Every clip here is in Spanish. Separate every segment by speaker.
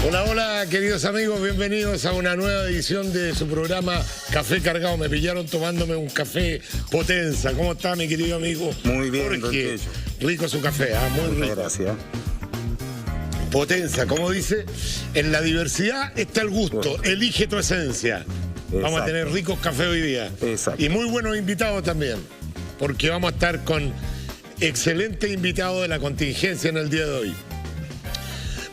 Speaker 1: Hola, hola, queridos amigos, bienvenidos a una nueva edición de su programa Café Cargado. Me pillaron tomándome un café Potenza. ¿Cómo está, mi querido amigo?
Speaker 2: Muy bien,
Speaker 1: Jorge. Rico su café, muy rico.
Speaker 2: Gracias.
Speaker 1: Potenza, como dice, en la diversidad está el gusto, elige tu esencia. Vamos a tener ricos cafés hoy día.
Speaker 2: Exacto.
Speaker 1: Y muy buenos invitados también, porque vamos a estar con excelentes invitados de la contingencia en el día de hoy.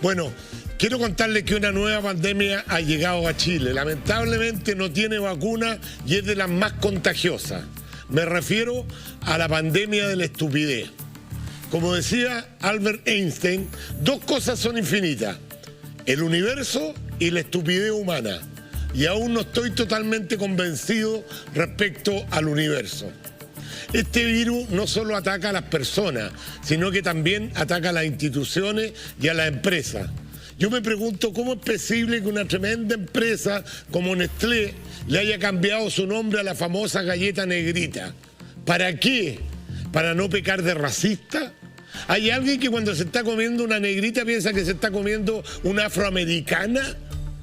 Speaker 1: Bueno, quiero contarles que una nueva pandemia ha llegado a Chile. Lamentablemente no tiene vacuna y es de las más contagiosas. Me refiero a la pandemia de la estupidez. Como decía Albert Einstein, dos cosas son infinitas: el universo y la estupidez humana. Y aún no estoy totalmente convencido respecto al universo. Este virus no solo ataca a las personas, sino que también ataca a las instituciones y a las empresas. Yo me pregunto cómo es posible que una tremenda empresa como Nestlé le haya cambiado su nombre a la famosa galleta negrita. ¿Para qué? ¿Para no pecar de racista? ¿Hay alguien que cuando se está comiendo una negrita piensa que se está comiendo una afroamericana?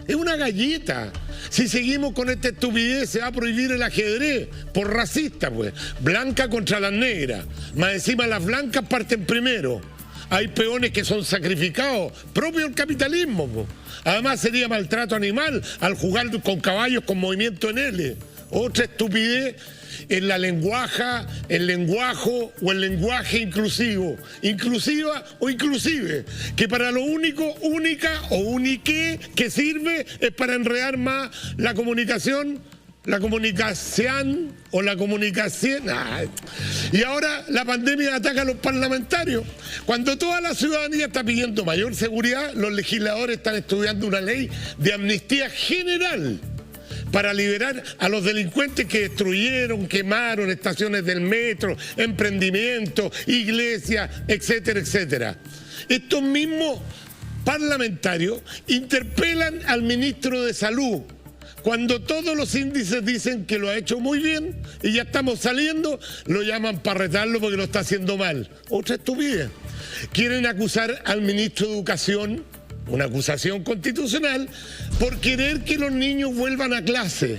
Speaker 1: Es una galleta. Si seguimos con esta estupidez se va a prohibir el ajedrez por racista, pues. Blanca contra las negras. Más encima las blancas parten primero. Hay peones que son sacrificados, propio del capitalismo, pues. Además sería maltrato animal al jugar con caballos con movimiento en L. Otra estupidez en la lenguaja, el lenguajo o el lenguaje inclusivo, inclusiva o inclusive, que para lo único, única o unique que sirve es para enredar más la comunicación o la comunicación. Y ahora la pandemia ataca a los parlamentarios. Cuando toda la ciudadanía está pidiendo mayor seguridad, los legisladores están estudiando una ley de amnistía general para liberar a los delincuentes que destruyeron, quemaron estaciones del metro, emprendimientos, iglesias, etcétera, etcétera. Estos mismos parlamentarios interpelan al ministro de Salud cuando todos los índices dicen que lo ha hecho muy bien y ya estamos saliendo, lo llaman para retarlo porque lo está haciendo mal. Otra estupidez. Quieren acusar al ministro de Educación, una acusación constitucional, por querer que los niños vuelvan a clase.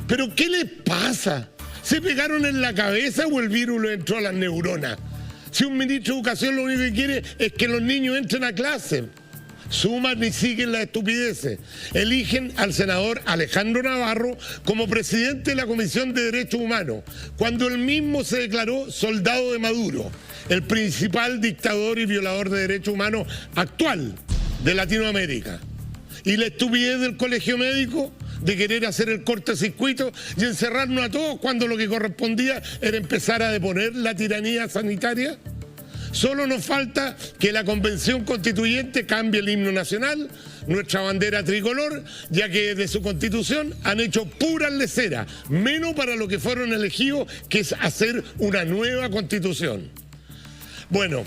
Speaker 1: ¿Pero qué les pasa? ¿Se pegaron en la cabeza o el virus le entró a las neuronas? Si un ministro de Educación lo único que quiere es que los niños entren a clase. Suman y siguen las estupideces. Eligen al senador Alejandro Navarro como presidente de la Comisión de Derechos Humanos, cuando él mismo se declaró soldado de Maduro, el principal dictador y violador de derechos humanos actual de Latinoamérica. Y la estupidez del colegio médico de querer hacer el cortocircuito y encerrarnos a todos cuando lo que correspondía era empezar a deponer la tiranía sanitaria. Solo nos falta que la Convención Constituyente cambie el himno nacional, nuestra bandera tricolor, ya que desde su constitución han hecho puras leceras, menos para lo que fueron elegidos, que es hacer una nueva constitución. Bueno,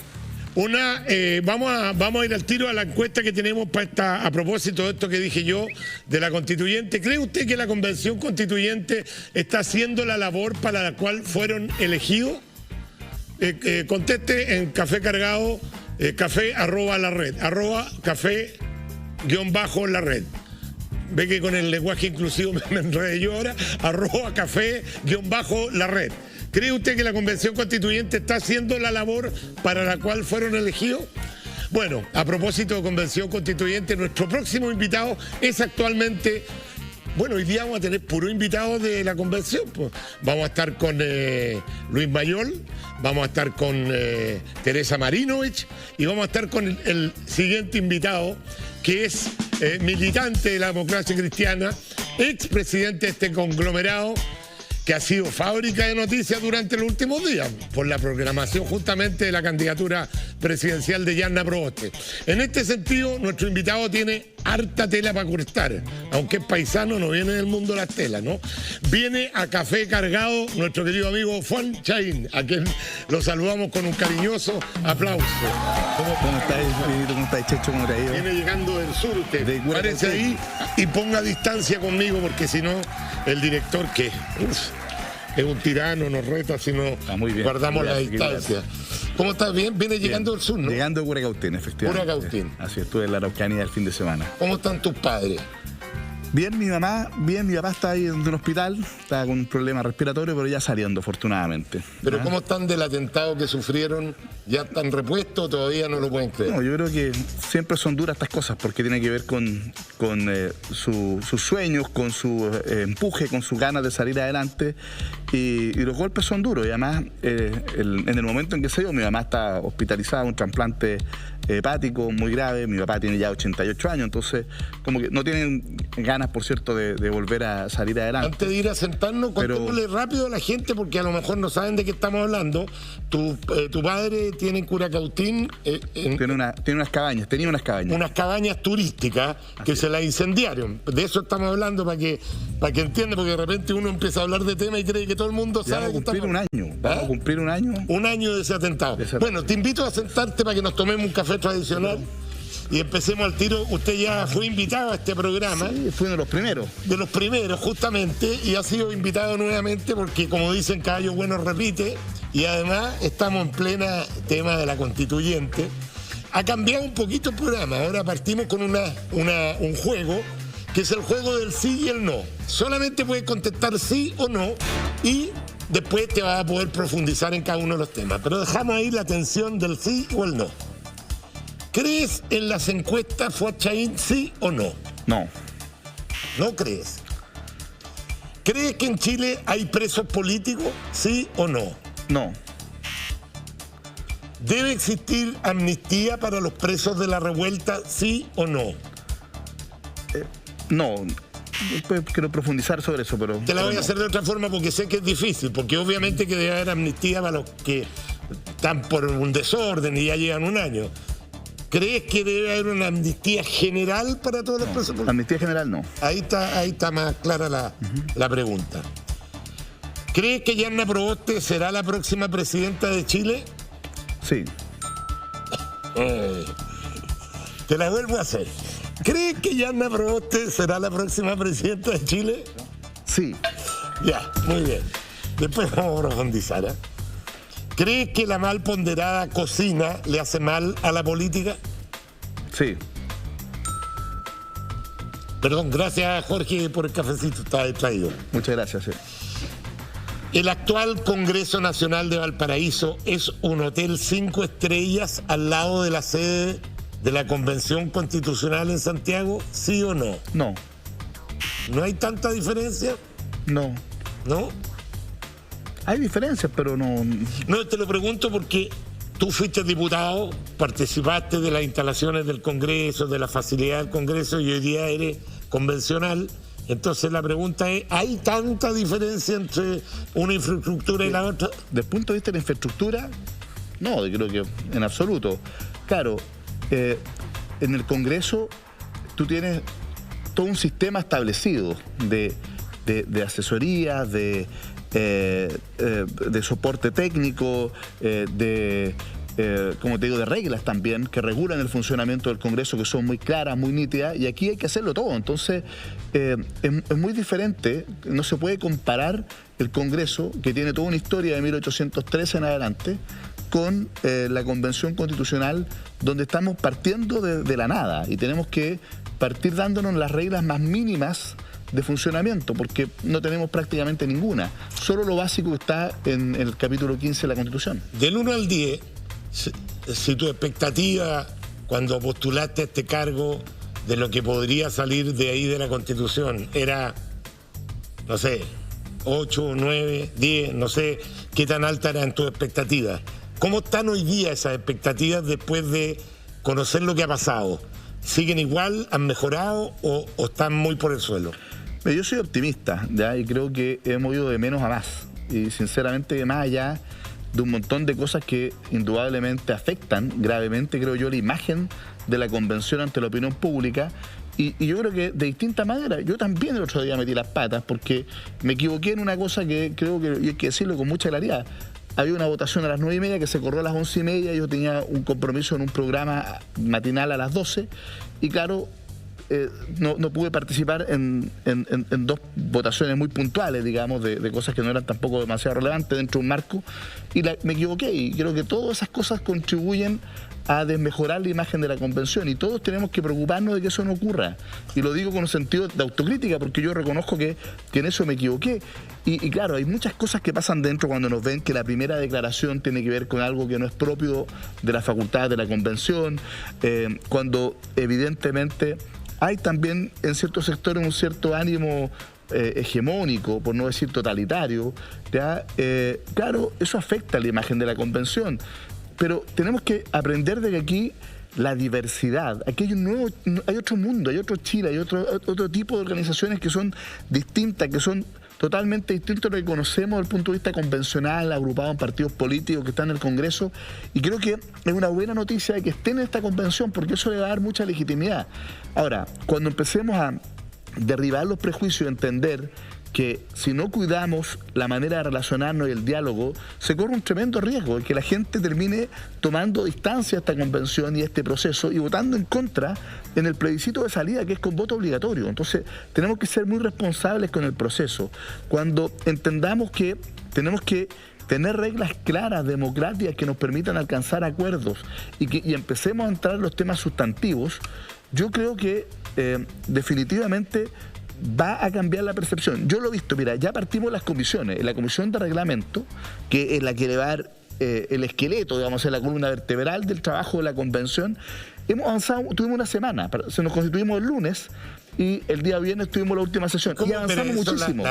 Speaker 1: vamos a ir al tiro a la encuesta que tenemos para a propósito de esto que dije yo de la constituyente. ¿Cree usted que la Convención Constituyente está haciendo la labor para la cual fueron elegidos? Conteste en Café Cargado, café @ la red, @café_la red. Ve que con el lenguaje inclusivo me enredé yo ahora, @café_la red. ¿Cree usted que la Convención Constituyente está haciendo la labor para la cual fueron elegidos? Bueno, a propósito de Convención Constituyente, nuestro próximo invitado es actualmente... Bueno, hoy día vamos a tener puros invitados de la convención. Pues. Vamos a estar con Luis Mayol, vamos a estar con Teresa Marinovich y vamos a estar con el siguiente invitado, que es militante de la democracia cristiana, expresidente de este conglomerado, que ha sido fábrica de noticias durante los últimos días, por la programación justamente de la candidatura presidencial de Yarna Proboste. En este sentido, nuestro invitado tiene harta tela para cortar, aunque es paisano, no viene del mundo de las telas, ¿no? Viene a Café Cargado nuestro querido amigo Juan Chaín, a quien lo saludamos con un cariñoso aplauso.
Speaker 2: ¿Cómo estáis, Benito? ¿Cómo estáis, Checho? ¿Cómo te ha ido?
Speaker 1: Viene llegando del sur usted. Párese ahí y ponga distancia conmigo, porque si no, el director que... es un tirano, nos reta si no guardamos la distancia. ¿Cómo estás? ¿Bien? Viene llegando del sur, ¿no?
Speaker 2: Llegando de Curacautín, efectivamente.
Speaker 1: Curacautín.
Speaker 2: Así estuve en la Araucanía el fin de semana.
Speaker 1: ¿Cómo están tus padres?
Speaker 2: Bien, mi mamá, bien, mi papá está ahí en un hospital, está con un problema respiratorio, pero ya saliendo, afortunadamente.
Speaker 1: ¿Pero cómo están del atentado que sufrieron? ¿Ya están repuestos o todavía no lo pueden creer?
Speaker 2: No, yo creo que siempre son duras estas cosas porque tiene que ver con sus sueños, con su empuje, con sus ganas de salir adelante y los golpes son duros y además en el momento en que se dio mi mamá está hospitalizada, un trasplante hepático muy grave, mi papá tiene ya 88 años, entonces como que no tienen ganas, por cierto, de volver a salir adelante.
Speaker 1: Antes de ir a sentarnos, contémosle rápido a la gente porque a lo mejor no saben de qué estamos hablando. Tu padre tiene en Curacautín...
Speaker 2: Tenía unas cabañas.
Speaker 1: Unas cabañas turísticas que se las incendiaron. De eso estamos hablando para que entiendan, porque de repente uno empieza a hablar de tema y cree que todo el mundo sabe.
Speaker 2: Vamos a cumplir un año. Vamos a cumplir un año.
Speaker 1: Un año de ese atentado. Bueno, te invito a sentarte para que nos tomemos un café tradicional y empecemos al tiro. Usted ya fue invitado a este programa.
Speaker 2: Sí, fue uno de los primeros.
Speaker 1: De los primeros, justamente, y ha sido invitado nuevamente porque, como dicen, caballo bueno repite, y además estamos en plena tema de la constituyente. Ha cambiado un poquito el programa. Ahora partimos con un juego, que es el juego del sí y el no. Solamente puedes contestar sí o no, y después te vas a poder profundizar en cada uno de los temas. Pero dejamos ahí la tensión del sí o el no. ¿Crees en las encuestas Fuachaín, sí o no?
Speaker 2: No.
Speaker 1: ¿No crees? ¿Crees que en Chile hay presos políticos, sí o no?
Speaker 2: No.
Speaker 1: ¿Debe existir amnistía para los presos de la revuelta, sí o no?
Speaker 2: No. Después quiero profundizar sobre eso, pero...
Speaker 1: Te la voy a
Speaker 2: no.
Speaker 1: hacer de otra forma porque sé que es difícil, porque obviamente que debe haber amnistía para los que están por un desorden y ya llevan un año. ¿Crees que debe haber una amnistía general para todos los presos políticos?
Speaker 2: Amnistía general no.
Speaker 1: Ahí está más clara la pregunta. ¿Crees que Yanna Proboste será la próxima presidenta de Chile?
Speaker 2: Sí.
Speaker 1: Te la vuelvo a hacer. ¿Crees que Yanna Proboste será la próxima presidenta de Chile?
Speaker 2: Sí.
Speaker 1: Ya, muy bien. Después vamos a profundizar, ¿eh? ¿Crees que la mal ponderada cocina le hace mal a la política?
Speaker 2: Sí.
Speaker 1: Perdón, gracias Jorge por el cafecito, está distraído.
Speaker 2: Muchas gracias. Sí.
Speaker 1: El actual Congreso Nacional de Valparaíso es un hotel 5 estrellas al lado de la sede de la Convención Constitucional en Santiago, ¿sí o no?
Speaker 2: No.
Speaker 1: ¿No hay tanta diferencia?
Speaker 2: No.
Speaker 1: ¿No?
Speaker 2: Hay diferencias, pero no...
Speaker 1: No, te lo pregunto porque tú fuiste diputado, participaste de las instalaciones del Congreso, de la facilidad del Congreso y hoy día eres convencional. Entonces la pregunta es, ¿hay tanta diferencia entre una infraestructura y la otra?
Speaker 2: Desde el punto de vista de la infraestructura, no, yo creo que en absoluto. Claro, en el Congreso tú tienes todo un sistema establecido de asesoría, de soporte técnico, como te digo, de reglas también que regulan el funcionamiento del Congreso, que son muy claras, muy nítidas, y aquí hay que hacerlo todo. Entonces, es muy diferente, no se puede comparar el Congreso, que tiene toda una historia de 1813 en adelante, con la Convención Constitucional, donde estamos partiendo de la nada, y tenemos que partir dándonos las reglas más mínimas de funcionamiento, porque no tenemos prácticamente ninguna. Solo lo básico que está en el capítulo 15 de la Constitución.
Speaker 1: Del 1 al 10, si tu expectativa cuando postulaste este cargo de lo que podría salir de ahí de la Constitución era, no sé, 8, 9, 10, no sé qué tan alta eran tus expectativas. ¿Cómo están hoy día esas expectativas después de conocer lo que ha pasado? ¿Siguen igual? ¿Han mejorado o están muy por el suelo?
Speaker 2: Yo soy optimista, ¿ya? Y creo que hemos ido de menos a más. Y sinceramente, más allá de un montón de cosas que indudablemente afectan gravemente, creo yo, la imagen de la convención ante la opinión pública. Y yo creo que de distinta manera, yo también el otro día metí las patas porque me equivoqué en una cosa que creo que y hay que decirlo con mucha claridad. Había una votación a las 9:30 que se corrió a las 11:30, yo tenía un compromiso en un programa matinal a las 12 y claro, no pude participar en dos votaciones muy puntuales, digamos, de cosas que no eran tampoco demasiado relevantes dentro de un marco, y me equivoqué, y creo que todas esas cosas contribuyen a desmejorar la imagen de la convención, y todos tenemos que preocuparnos de que eso no ocurra. Y lo digo con un sentido de autocrítica, porque yo reconozco que en eso me equivoqué. Y claro, hay muchas cosas que pasan dentro cuando nos ven que la primera declaración tiene que ver con algo que no es propio de la facultad de la convención, cuando evidentemente hay también en ciertos sectores un cierto ánimo hegemónico, por no decir totalitario, ¿ya? Claro, eso afecta a la imagen de la convención. Pero tenemos que aprender de que aquí la diversidad, aquí hay otro mundo, hay otro Chile, hay otro tipo de organizaciones que son distintas, que son totalmente distintas a lo que conocemos desde el punto de vista convencional, agrupado en partidos políticos que están en el Congreso, y creo que es una buena noticia de que estén en esta convención, porque eso le va a dar mucha legitimidad. Ahora, cuando empecemos a derribar los prejuicios y entender que si no cuidamos la manera de relacionarnos y el diálogo, se corre un tremendo riesgo de que la gente termine tomando distancia a esta convención y a este proceso y votando en contra en el plebiscito de salida, que es con voto obligatorio. Entonces, tenemos que ser muy responsables con el proceso. Cuando entendamos que tenemos que tener reglas claras, democráticas, que nos permitan alcanzar acuerdos y empecemos a entrar en los temas sustantivos, yo creo que definitivamente va a cambiar la percepción. Yo lo he visto, mira, ya partimos las comisiones. En la comisión de reglamento, que es la que le va a dar el esqueleto, digamos, en la columna vertebral del trabajo de la convención, hemos avanzado, tuvimos una semana, nos constituimos el lunes y el día viernes tuvimos la última sesión y avanzamos muchísimo.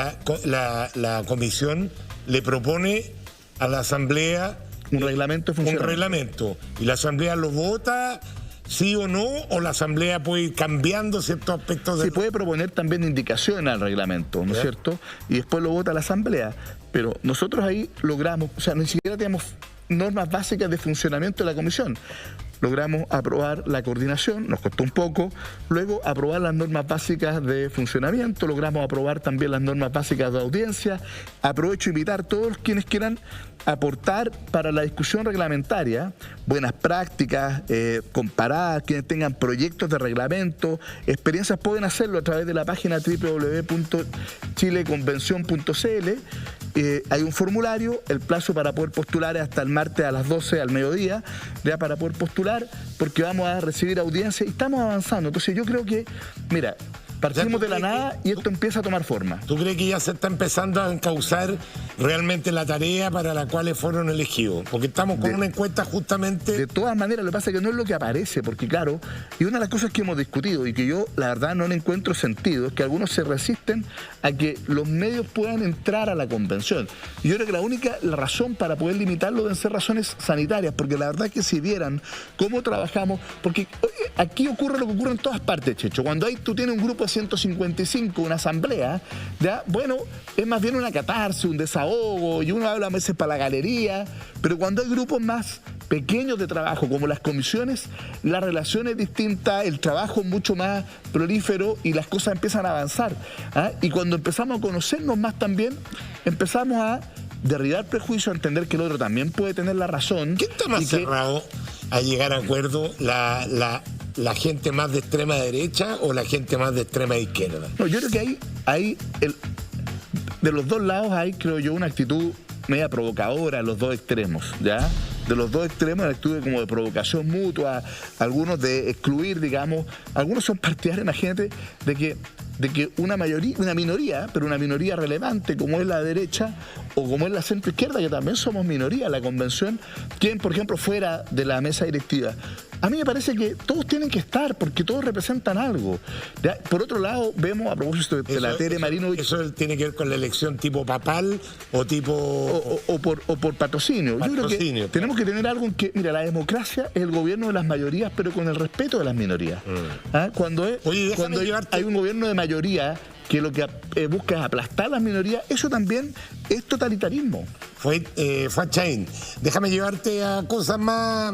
Speaker 1: La comisión le propone a la asamblea
Speaker 2: un reglamento funcional.
Speaker 1: Un reglamento, y la asamblea lo vota, ¿sí o no? ¿O la asamblea puede ir cambiando ciertos aspectos?
Speaker 2: Se puede proponer también indicaciones al reglamento, ¿no es cierto? Y después lo vota la asamblea. Pero nosotros ahí logramos, o sea, ni siquiera tenemos normas básicas de funcionamiento de la comisión. Logramos aprobar la coordinación, nos costó un poco, luego aprobar las normas básicas de funcionamiento, logramos aprobar también las normas básicas de audiencia. Aprovecho a invitar a todos quienes quieran aportar para la discusión reglamentaria, buenas prácticas, comparar, quienes tengan proyectos de reglamento, experiencias, pueden hacerlo a través de la página www.chileconvención.cl. Hay un formulario, el plazo para poder postular es hasta el martes a las 12 al mediodía, ya para poder postular, porque vamos a recibir audiencia y estamos avanzando. Entonces yo creo que, mira, partimos de la nada y esto empieza a tomar forma.
Speaker 1: ¿Tú crees que ya se está empezando a encauzar realmente la tarea para la cual fueron elegidos? Porque estamos con una encuesta justamente...
Speaker 2: De todas maneras, lo que pasa es que no es lo que aparece, porque claro, y una de las cosas que hemos discutido y que yo la verdad no le encuentro sentido, es que algunos se resisten a que los medios puedan entrar a la convención. Y yo creo que la razón para poder limitarlo deben ser razones sanitarias, porque la verdad es que si vieran cómo trabajamos, porque aquí ocurre lo que ocurre en todas partes, Checho. Cuando tú tienes un grupo de 155, una asamblea, ya, bueno, es más bien una catarsis, un desahogo, y uno habla a veces para la galería, pero cuando hay grupos más pequeños de trabajo, como las comisiones, la relación es distinta, el trabajo es mucho más prolífero y las cosas empiezan a avanzar. Y cuando empezamos a conocernos más también, empezamos a derribar prejuicios, a entender que el otro también puede tener la razón.
Speaker 1: ¿Quién está más cerrado a llegar a acuerdo? ¿La gente más de extrema derecha o la gente más de extrema izquierda?
Speaker 2: No, yo creo que de los dos lados hay, creo yo, una actitud media provocadora en los dos extremos, ¿ya? De los dos extremos, la actitud como de provocación mutua, algunos de excluir, digamos, algunos son partidarios, imagínate, de que una minoría, pero una minoría relevante como es la derecha o como es la centroizquierda, que también somos minoría, la convención, quien, por ejemplo, fuera de la mesa directiva. A mí me parece que todos tienen que estar, porque todos representan algo. ¿Ya? Por otro lado, vemos a propósito de la Tere Marinovich...
Speaker 1: ¿Eso tiene que ver con la elección tipo papal o tipo...?
Speaker 2: O por patrocinio. Yo creo que tenemos que tener algo en que, mira, la democracia es el gobierno de las mayorías, pero con el respeto de las minorías. Cuando hay un gobierno de mayoría que lo que busca es aplastar las minorías, eso también es totalitarismo.
Speaker 1: Fue Chaín. Déjame llevarte a cosas más...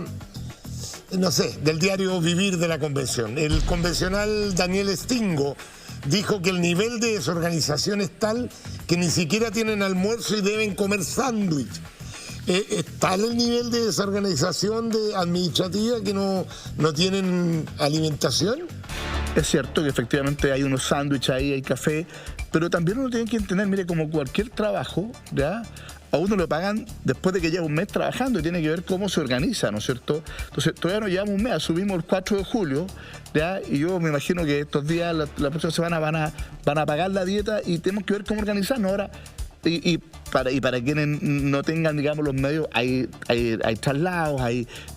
Speaker 1: no sé, del diario Vivir de la Convención. El convencional Daniel Stingo dijo que el nivel de desorganización es tal que ni siquiera tienen almuerzo y deben comer sándwich. ¿Es tal el nivel de desorganización administrativa que no tienen alimentación?
Speaker 2: Es cierto que efectivamente hay unos sándwiches ahí, hay café, pero también uno tiene que entender, mire, como cualquier trabajo, ¿ya? A uno lo pagan después de que lleva un mes trabajando y tiene que ver cómo se organiza, ¿no es cierto? Entonces, todavía no llevamos un mes, subimos el 4 de julio, ¿ya? Y yo me imagino que estos días, la próxima semana van a pagar la dieta y tenemos que ver cómo organizarnos. Ahora, y para quienes no tengan, digamos, los medios, hay traslados,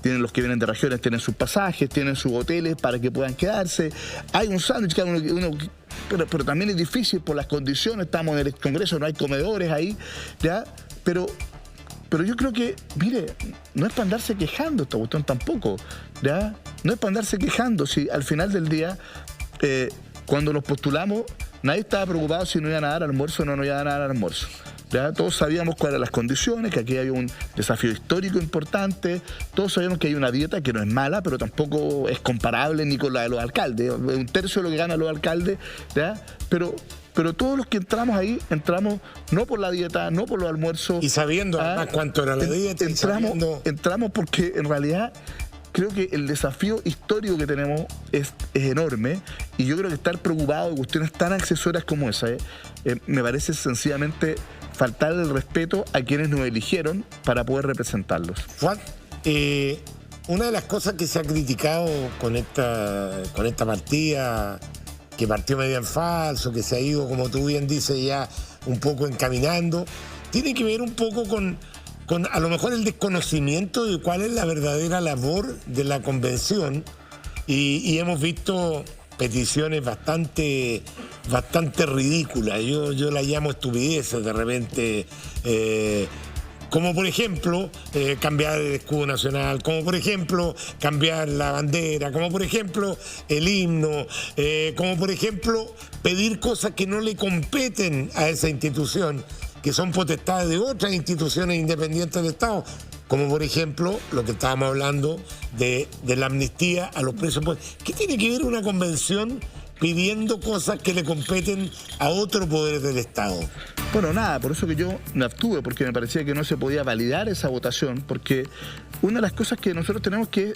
Speaker 2: tienen los que vienen de regiones, tienen sus pasajes, tienen sus hoteles para que puedan quedarse. Hay un sándwich pero también es difícil por las condiciones, estamos en el Congreso, no hay comedores ahí, ¿ya? Pero yo creo que, mire, no es para andarse quejando esta cuestión tampoco, ¿ya? No es para andarse quejando, si al final del día, cuando nos postulamos, nadie estaba preocupado si no iban a dar almuerzo o no nos iban a dar almuerzo. ¿Ya? Todos sabíamos cuáles eran las condiciones, que aquí hay un desafío histórico importante, todos sabíamos que hay una dieta que no es mala, pero tampoco es comparable ni con la de los alcaldes, un tercio de lo que ganan los alcaldes, ¿ya? Pero todos los que entramos ahí, entramos no por la dieta, no por los almuerzos.
Speaker 1: Y sabiendo además cuánto era la dieta.
Speaker 2: Entramos porque en realidad creo que el desafío histórico que tenemos es enorme, y yo creo que estar preocupado de cuestiones tan accesorias como esa, me parece sencillamente faltar el respeto a quienes nos eligieron para poder representarlos.
Speaker 1: Juan, una de las cosas que se ha criticado con esta partida, que partió medio en falso, que se ha ido, como tú bien dices, ya un poco encaminando, tiene que ver un poco con a lo mejor el desconocimiento de cuál es la verdadera labor de la convención, y hemos visto peticiones bastante ridículas, yo las llamo estupideces de repente, como por ejemplo cambiar el escudo nacional, como por ejemplo cambiar la bandera, como por ejemplo el himno, como por ejemplo pedir cosas que no le competen a esa institución, que son potestades de otras instituciones independientes del Estado, como por ejemplo lo que estábamos hablando de la amnistía a los presos. ¿Qué tiene que ver una convención pidiendo cosas que le competen a otro poder del Estado?
Speaker 2: Bueno, nada, por eso que yo me abstuve, porque me parecía que no se podía validar esa votación, porque una de las cosas que nosotros tenemos que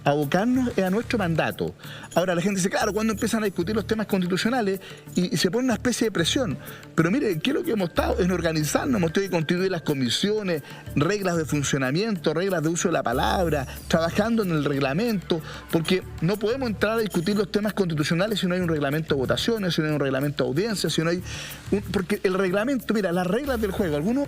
Speaker 2: abocarnos es a nuestro mandato. Ahora la gente dice, claro, cuando empiezan a discutir los temas constitucionales y se pone una especie de presión. Pero mire, ¿qué es lo que hemos estado? En organizarnos, hemos tenido que constituir las comisiones, reglas de funcionamiento, reglas de uso de la palabra, trabajando en el reglamento, porque no podemos entrar a discutir los temas constitucionales si no hay un reglamento de votaciones, si no hay un reglamento de audiencia, si no hay... porque el reglamento, mira, las reglas del juego, algunos,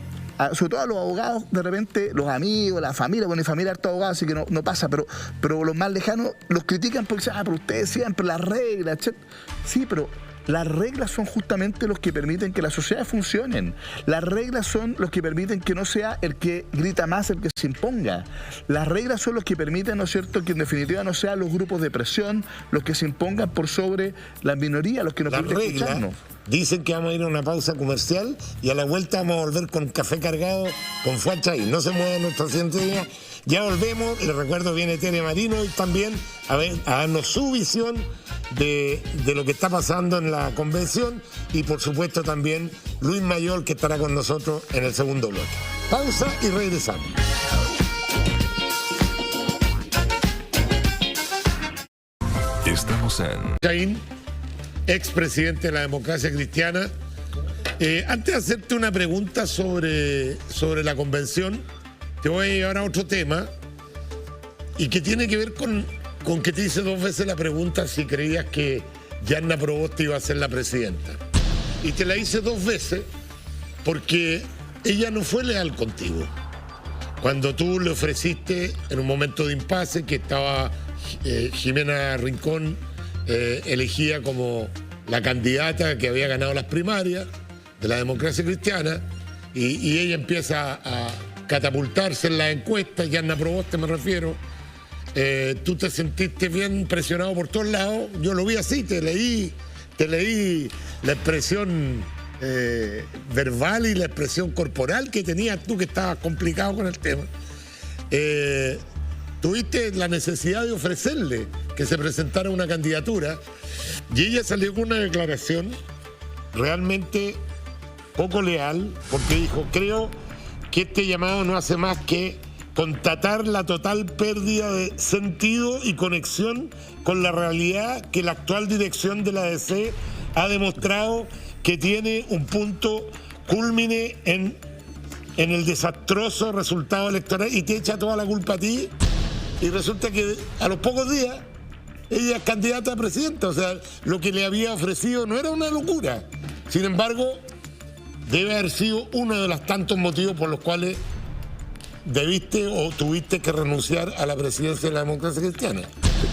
Speaker 2: sobre todo a los abogados, de repente, los amigos, la familia, bueno, mi familia harto abogado, así que no pasa, pero los más lejanos los critican porque dicen, pero ustedes siempre las reglas, etc. Sí, pero las reglas son justamente los que permiten que las sociedades funcionen. Las reglas son los que permiten que no sea el que grita más el que se imponga. Las reglas son los que permiten, ¿no es cierto?, que en definitiva no sean los grupos de presión los que se impongan por sobre la minoría, los que nos permiten escucharnos.
Speaker 1: Dicen que vamos a ir a una pausa comercial y a la vuelta vamos a volver con café cargado con Fuad Chai. No se mueve nuestra siguiente día. Ya volvemos. Les recuerdo, viene Tere Marino y también a darnos su visión de lo que está pasando en la convención, y por supuesto también Luis Mayol, que estará con nosotros en el segundo bloque. Pausa y regresamos.
Speaker 3: Estamos en
Speaker 1: Chaín, expresidente de la Democracia Cristiana. Antes de hacerte una pregunta sobre la convención, te voy a llevar a otro tema, y que tiene que ver con que te hice 2 veces la pregunta si creías que Yanna Proboste iba a ser la presidenta. Y te la hice 2 veces porque ella no fue leal contigo. Cuando tú le ofreciste en un momento de impasse, que estaba Jimena Rincón elegida como la candidata que había ganado las primarias de la Democracia Cristiana, y ella empieza a catapultarse en las encuestas, Yanna Proboste me refiero, tú te sentiste bien presionado por todos lados. Yo lo vi así, te leí la expresión verbal y la expresión corporal que tenías tú, que estabas complicado con el tema. Tuviste la necesidad de ofrecerle que se presentara una candidatura, y ella salió con una declaración realmente poco leal, porque dijo, creo que este llamado no hace más que constatar la total pérdida de sentido y conexión con la realidad que la actual dirección de la ADC ha demostrado que tiene un punto cúlmine en el desastroso resultado electoral y te echa toda la culpa a ti y resulta que a los pocos días ella es candidata a presidenta. O sea, lo que le había ofrecido no era una locura. Sin embargo, debe haber sido uno de los tantos motivos por los cuales debiste o tuviste que renunciar a la presidencia de la Democracia Cristiana.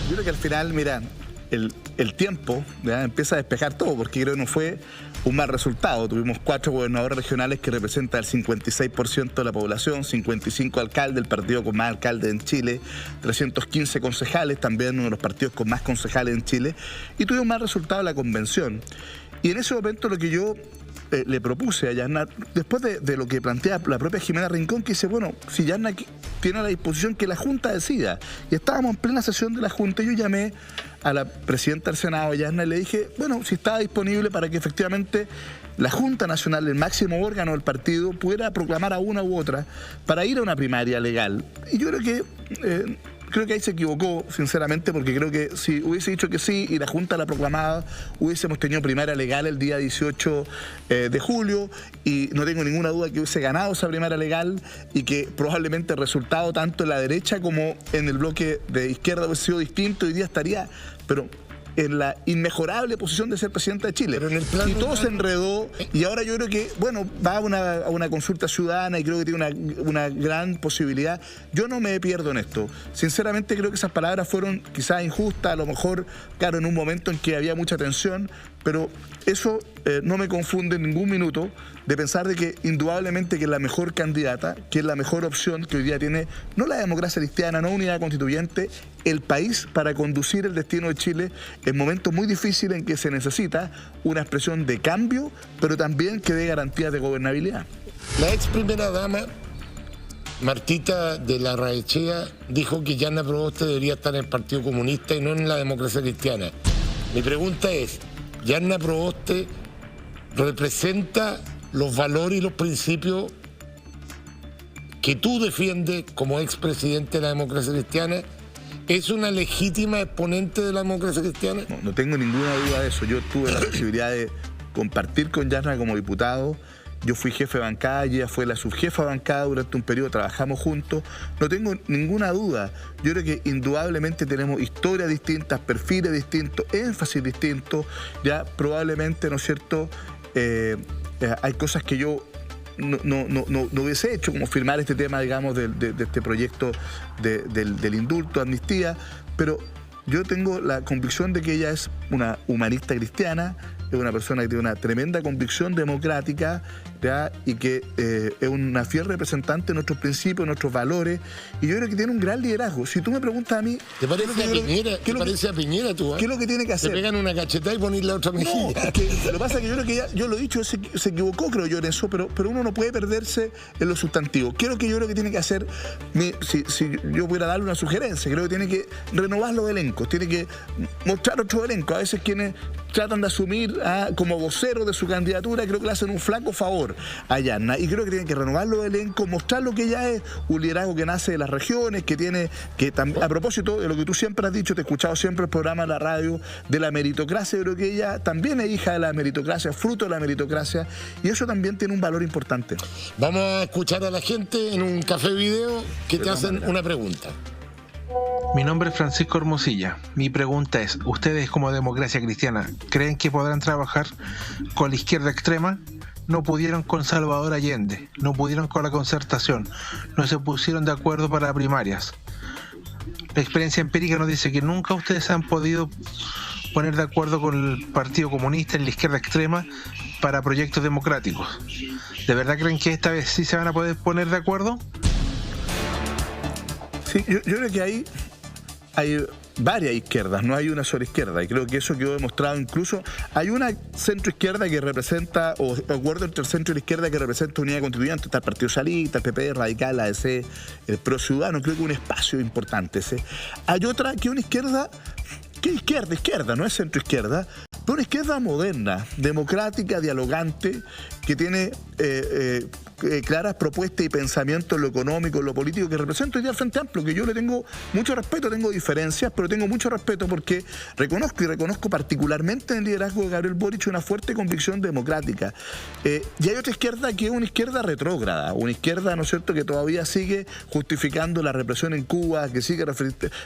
Speaker 2: Yo creo que al final, mira, el tiempo ¿ya? Empieza a despejar todo, porque creo que no fue un mal resultado. Tuvimos 4 gobernadores regionales que representan el 56% de la población, 55 alcaldes, el partido con más alcaldes en Chile, 315 concejales, también uno de los partidos con más concejales en Chile, y tuvimos más resultado en la convención. Y en ese momento lo que yo le propuse a Yarna, después de lo que plantea la propia Jimena Rincón, que dice, bueno, si Yarna tiene a la disposición que la Junta decida, y estábamos en plena sesión de la Junta, yo llamé a la presidenta del Senado, Yarna, y le dije, bueno, si estaba disponible para que efectivamente la Junta Nacional, el máximo órgano del partido, pudiera proclamar a una u otra para ir a una primaria legal. Y yo creo que ahí se equivocó, sinceramente, porque creo que si hubiese dicho que sí y la Junta la proclamaba, hubiésemos tenido primaria legal el día 18 de julio y no tengo ninguna duda que hubiese ganado esa primaria legal y que probablemente el resultado tanto en la derecha como en el bloque de izquierda hubiese sido distinto. Hoy día estaría, pero en la inmejorable posición de ser presidenta de Chile.
Speaker 1: Pero en el plan
Speaker 2: y todo se enredó y ahora yo creo que, bueno, va a una consulta ciudadana y creo que tiene una gran posibilidad. Yo no me pierdo en esto. Sinceramente creo que esas palabras fueron quizás injustas, a lo mejor, claro, en un momento en que había mucha tensión, pero eso no me confunde en ningún minuto de pensar de que indudablemente que es la mejor candidata, que es la mejor opción que hoy día tiene, no la democracia cristiana, no unidad constituyente, el país para conducir el destino de Chile en momentos muy difíciles en que se necesita una expresión de cambio, pero también que dé garantías de gobernabilidad.
Speaker 1: La ex primera dama, Martita de Larraechea, dijo que Yarna Proboste debería estar en el Partido Comunista y no en la Democracia Cristiana. Mi pregunta es, ¿Yarna Proboste representa los valores y los principios que tú defiendes como expresidente de la Democracia Cristiana? ¿Es una legítima exponente de la Democracia Cristiana?
Speaker 2: No tengo ninguna duda de eso. Yo tuve la posibilidad de compartir con Yarna como diputado. Yo fui jefe de bancada, ella fue la subjefa de bancada durante un periodo, trabajamos juntos. No tengo ninguna duda. Yo creo que indudablemente tenemos historias distintas, perfiles distintos, énfasis distintos. Ya probablemente, ¿no es cierto?, hay cosas que yo no hubiese hecho, como firmar este tema, digamos, de este proyecto del indulto, amnistía, pero yo tengo la convicción de que ella es una humanista cristiana, es una persona que tiene una tremenda convicción democrática, ¿ya? Y que es una fiel representante de nuestros principios, de nuestros valores, y yo creo que tiene un gran liderazgo. Si tú me preguntas a mí...
Speaker 1: ¿Te parece a Piñera? ¿Te parece a Piñera tú?
Speaker 2: ¿Qué es lo que tiene que hacer?
Speaker 1: Te pegan una cachetada y poner la otra mejilla.
Speaker 2: No, es que lo que pasa es que yo creo que ella, yo lo he dicho, se equivocó, creo yo, en eso, pero uno no puede perderse en lo sustantivo. Yo creo que tiene que hacer, si yo pudiera darle una sugerencia, creo que tiene que renovar los elencos, tiene que mostrar otro elenco. A veces quienes tratan de asumir como vocero de su candidatura, creo que le hacen un flaco favor a Yarna. Y creo que tienen que renovar los elencos, mostrar lo que ella es, un liderazgo que nace de las regiones, que tiene, a propósito de lo que tú siempre has dicho, te he escuchado siempre el programa de la radio, de la meritocracia, creo que ella también es hija de la meritocracia, fruto de la meritocracia, y eso también tiene un valor importante.
Speaker 1: Vamos a escuchar a la gente en un café video que te hacen una pregunta.
Speaker 3: Mi nombre es Francisco Hermosilla. Mi pregunta es, ¿ustedes como Democracia Cristiana creen que podrán trabajar con la izquierda extrema? No pudieron con Salvador Allende, no pudieron con la Concertación, no se pusieron de acuerdo para primarias. La experiencia empírica nos dice que nunca ustedes han podido poner de acuerdo con el Partido Comunista en la izquierda extrema para proyectos democráticos. ¿De verdad creen que esta vez sí se van a poder poner de acuerdo?
Speaker 2: Sí, yo creo que hay varias izquierdas, no hay una sola izquierda, y creo que eso quedó demostrado. Incluso hay una centroizquierda que representa, o acuerdo entre el centro y la izquierda que representa unidad constituyente. Está el Partido Socialista, el PP, Radical, ADC, el Pro Ciudadano. Creo que un espacio importante ese. Hay otra que es una izquierda, que es izquierda, no es centroizquierda, pero una izquierda moderna, democrática, dialogante, que tiene claras propuestas y pensamientos en lo económico, en lo político que representa hoy día el Frente Amplio, que yo le tengo mucho respeto, tengo diferencias, pero tengo mucho respeto porque reconozco particularmente en el liderazgo de Gabriel Boric una fuerte convicción democrática. Y hay otra izquierda que es una izquierda retrógrada, una izquierda, ¿no es cierto?, que todavía sigue justificando la represión en Cuba, que sigue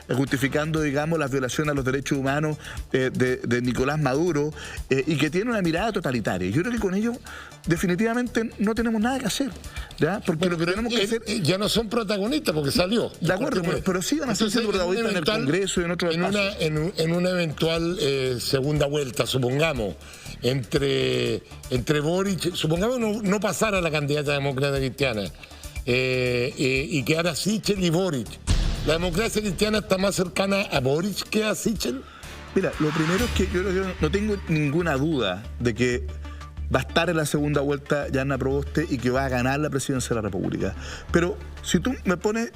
Speaker 2: justificando, digamos, las violaciones a los derechos humanos de Nicolás Maduro, y que tiene una mirada totalitaria. Yo creo que con ello definitivamente no tenemos nada que hacer, ¿ya? Porque lo que tenemos que hacer...
Speaker 1: Ya no son protagonistas porque salió.
Speaker 2: De acuerdo, pero sí van a ser protagonistas en el Congreso y en otros espacios.
Speaker 1: En una eventual segunda vuelta, supongamos, entre Boric, supongamos no pasara la candidata demócrata cristiana, y quedara Sichel y Boric, ¿la democracia cristiana está más cercana a Boric que a Sichel?
Speaker 2: Mira, lo primero es que yo no tengo ninguna duda de que va a estar en la segunda vuelta Yana Proboste y que va a ganar la presidencia de la República. Pero si tú me pones...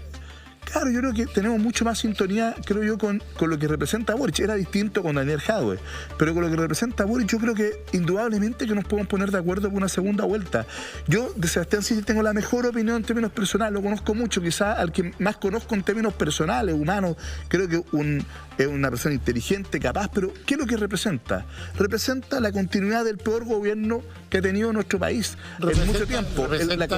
Speaker 2: Claro, yo creo que tenemos mucho más sintonía, creo yo, con lo que representa Boric. Era distinto con Daniel Jadwe, pero con lo que representa Boric yo creo que indudablemente que nos podemos poner de acuerdo con una segunda vuelta. Yo de Sebastián Sichel tengo la mejor opinión en términos personales, lo conozco mucho, quizás al que más conozco en términos personales, humanos. Creo que es una persona inteligente, capaz, pero ¿qué es lo que representa? Representa la continuidad del peor gobierno que ha tenido nuestro país en mucho tiempo.
Speaker 1: Representa,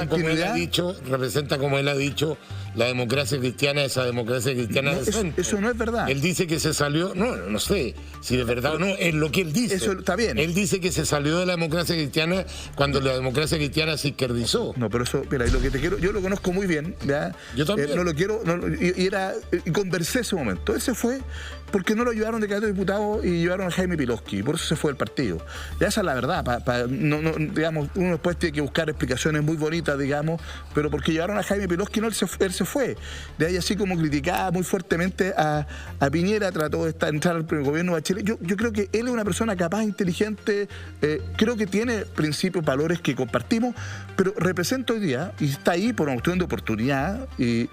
Speaker 1: como él ha dicho, la democracia cristiana, esa democracia cristiana decente.
Speaker 2: Eso no es verdad.
Speaker 1: Él dice que se salió, no sé si es verdad o no, es lo que él dice.
Speaker 2: Eso está bien.
Speaker 1: Él dice que se salió de la democracia cristiana cuando la democracia cristiana se izquierdizó.
Speaker 2: No, pero eso, mira, lo que te quiero, yo lo conozco muy bien, ¿ya?
Speaker 1: Yo también.
Speaker 2: No lo quiero, y conversé ese momento. Ese fue porque no lo llevaron de candidato a diputado y llevaron a Jaime Pilowski, por eso se fue del partido. Ya esa es la verdad, digamos, uno después tiene que buscar explicaciones muy bonitas, digamos, pero porque llevaron a Jaime Pilowski, no, él se fue. De ahí, así como criticaba muy fuertemente a Piñera, trató de entrar al gobierno de Chile. Yo creo que él es una persona capaz, inteligente, creo que tiene principios, valores que compartimos, pero representa hoy día, y está ahí por una cuestión de oportunidad, y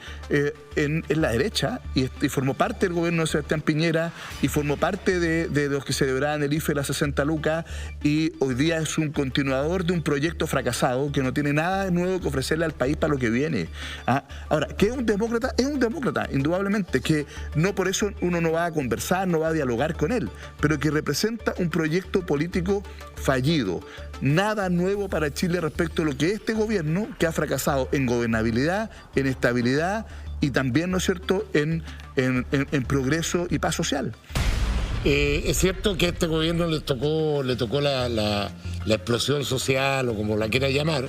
Speaker 2: en la derecha, y formó parte del gobierno de Sebastián Piñera, y formó parte de los que celebraban el IFE, las 60 lucas, y hoy día es un continuador de un proyecto fracasado que no tiene nada nuevo que ofrecerle al país para lo que viene. Ahora, ¿qué es un demócrata? Es un demócrata, indudablemente, que no por eso uno no va a conversar, no va a dialogar con él, pero que representa un proyecto político fallido. Nada nuevo para Chile respecto a lo que este gobierno, que ha fracasado en gobernabilidad, en estabilidad y también, ¿no es cierto?, en progreso y paz social.
Speaker 1: Es cierto que a este gobierno le tocó la explosión social, o como la quiera llamar,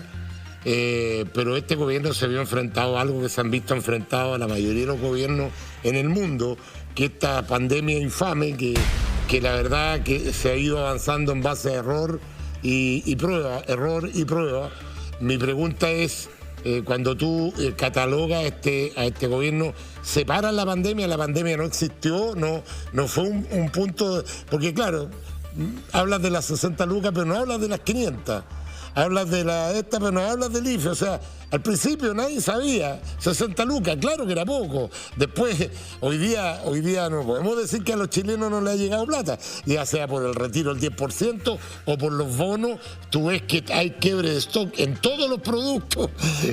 Speaker 1: pero este gobierno se vio enfrentado a algo que se han visto enfrentados a la mayoría de los gobiernos en el mundo, que esta pandemia infame que la verdad que se ha ido avanzando en base a error y prueba. Mi pregunta es, cuando tú catalogas a este gobierno, ¿separas la pandemia no existió? No fue un punto... Porque claro, hablas de las 60 lucas, pero no hablas de las 500. Hablas de pero no hablas del IFE. O sea, al principio nadie sabía. 60 lucas, claro que era poco. Después, hoy día no podemos decir que a los chilenos no les ha llegado plata, ya sea por el retiro del 10% o por los bonos. Tú ves que hay quiebre de stock en todos los productos.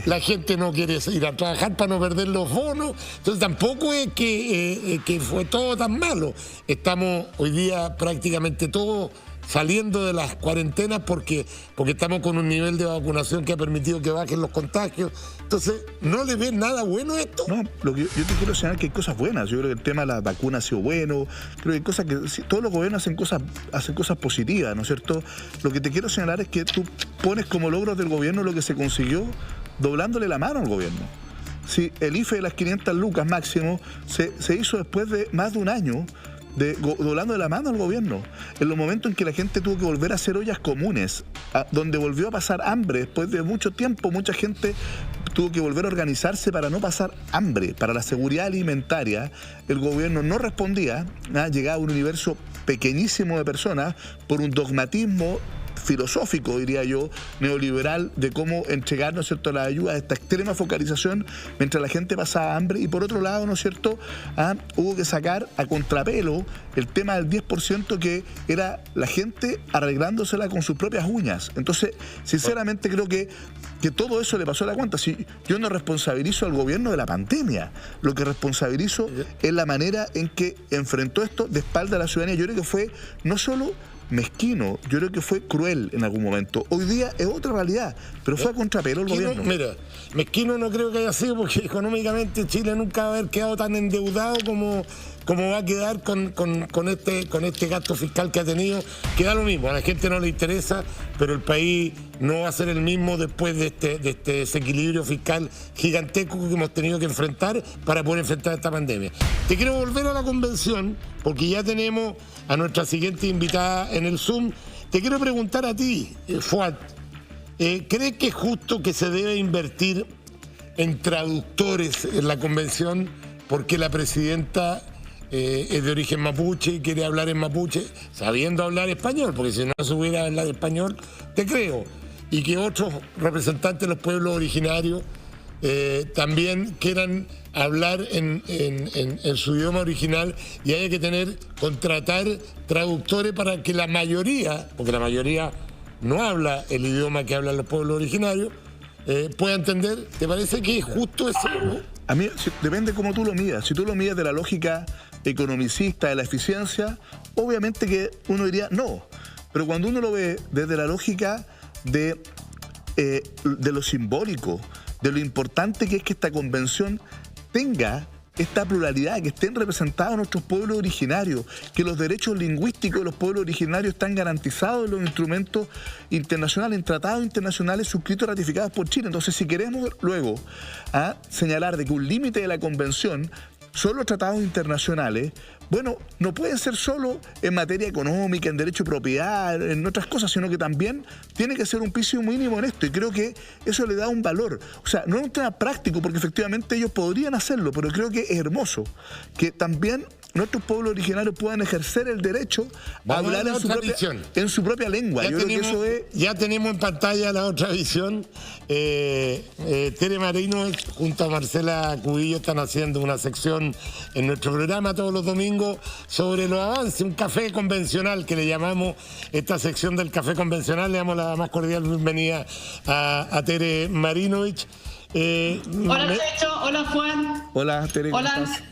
Speaker 1: La gente no quiere ir a trabajar para no perder los bonos. Entonces tampoco es que fue todo tan malo. Estamos hoy día prácticamente todos saliendo de las cuarentenas porque estamos con un nivel de vacunación que ha permitido que bajen los contagios. Entonces, ¿no le ves nada bueno a esto?
Speaker 2: No, lo que yo te quiero señalar que hay cosas buenas. Yo creo que el tema de la vacuna ha sido bueno. Creo que hay cosas que todos los gobiernos hacen cosas positivas, ¿no es cierto? Lo que te quiero señalar es que tú pones como logros del gobierno lo que se consiguió doblándole la mano al gobierno. Si el IFE de las 500 lucas máximo se hizo después de más de un año doblando de la mano al gobierno, en los momentos en que la gente tuvo que volver a hacer ollas comunes, donde volvió a pasar hambre después de mucho tiempo. Mucha gente tuvo que volver a organizarse para no pasar hambre, para la seguridad alimentaria. El gobierno no respondía, llegaba a un universo pequeñísimo de personas por un dogmatismo filosófico, diría yo, neoliberal, de cómo entregar, ¿no es cierto?, la ayuda, esta extrema focalización mientras la gente pasaba hambre. Y por otro lado, ¿no es cierto?, hubo que sacar a contrapelo el tema del 10%, que era la gente arreglándosela con sus propias uñas. Entonces, sinceramente creo que que todo eso le pasó la cuenta. Si yo no responsabilizo al gobierno de la pandemia, lo que responsabilizo es la manera en que enfrentó esto de espalda a la ciudadanía. Yo creo que fue no solo mezquino, yo creo que fue cruel en algún momento. Hoy día es otra realidad, pero fue a contrapelo el gobierno.
Speaker 1: Mira, mezquino no creo que haya sido, porque económicamente Chile nunca va a haber quedado tan endeudado como va a quedar con este gasto fiscal que ha tenido, que da lo mismo, a la gente no le interesa, pero el país no va a ser el mismo después de este desequilibrio fiscal gigantesco que hemos tenido que enfrentar para poder enfrentar esta pandemia. Te quiero volver a la convención, porque ya tenemos a nuestra siguiente invitada en el Zoom. Te quiero preguntar a ti, Fuad, ¿crees que es justo que se debe invertir en traductores en la convención porque la presidenta es de origen mapuche y quiere hablar en mapuche, sabiendo hablar español? Porque si no supiera hablar español, te creo. Y que otros representantes de los pueblos originarios también quieran hablar en su idioma original, y haya que contratar traductores para que la mayoría, porque la mayoría no habla el idioma que hablan los pueblos originarios, pueda entender. ¿Te parece que es justo eso?
Speaker 2: A mí depende cómo tú lo midas. Si tú lo midas de la lógica economicista, de la eficiencia, obviamente que uno diría no. Pero cuando uno lo ve desde la lógica de lo simbólico, de lo importante que es que esta convención tenga esta pluralidad, que estén representados nuestros pueblos originarios, que los derechos lingüísticos de los pueblos originarios están garantizados en los instrumentos internacionales, en tratados internacionales suscritos y ratificados por Chile. Entonces, si queremos luego señalar de que un límite de la convención son los tratados internacionales, bueno, no pueden ser solo en materia económica, en derecho de propiedad, en otras cosas, sino que también tiene que ser un piso mínimo en esto, y creo que eso le da un valor. O sea, no es un tema práctico, porque efectivamente ellos podrían hacerlo, pero creo que es hermoso que también nuestros pueblos originarios puedan ejercer el derecho a hablar en su propia lengua.
Speaker 1: Ya tenemos en pantalla la otra visión. Tere Marino junto a Marcela Cubillo están haciendo una sección en nuestro programa todos los domingos sobre los avances, un café convencional que le llamamos, esta sección del café convencional. Le damos la más cordial bienvenida a Tere Marinovich.
Speaker 4: Hola Checho, hola Juan.
Speaker 2: Hola Tere, ¿cómo estás?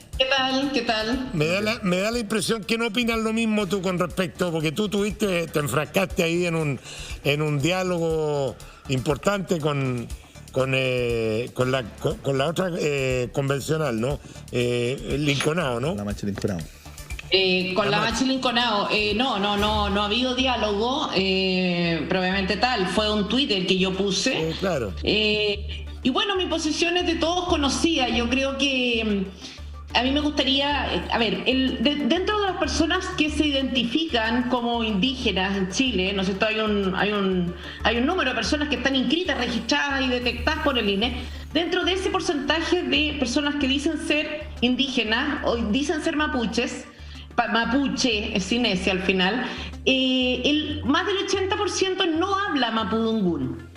Speaker 4: ¿Qué tal?
Speaker 1: Me da la impresión que no opinas lo mismo tú con respecto, porque tú te enfrascaste ahí en un diálogo importante con la otra convencional, ¿no? Linconao, ¿no?
Speaker 2: La Machi Linconao.
Speaker 4: Con la Machi Linconao. No ha habido diálogo, probablemente tal. Fue un Twitter que yo puse.
Speaker 1: Claro.
Speaker 4: Y bueno, mi posición es de todos conocida. Yo creo que a mí me gustaría, dentro de las personas que se identifican como indígenas en Chile, ¿no es cierto? Hay un número de personas que están inscritas, registradas y detectadas por el INE. Dentro de ese porcentaje de personas que dicen ser indígenas o dicen ser mapuches, mapuche, sin ese al final, más del 80% no habla mapudungún.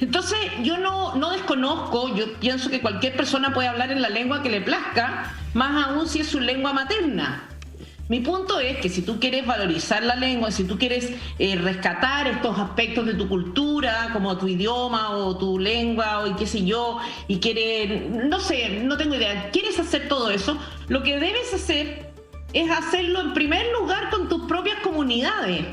Speaker 4: Entonces, yo no desconozco, yo pienso que cualquier persona puede hablar en la lengua que le plazca, más aún si es su lengua materna. Mi punto es que si tú quieres valorizar la lengua, si tú quieres rescatar estos aspectos de tu cultura, como tu idioma o tu lengua o qué sé yo, y quieres, no sé, no tengo idea, quieres hacer todo eso, lo que debes hacer es hacerlo en primer lugar con tus propias comunidades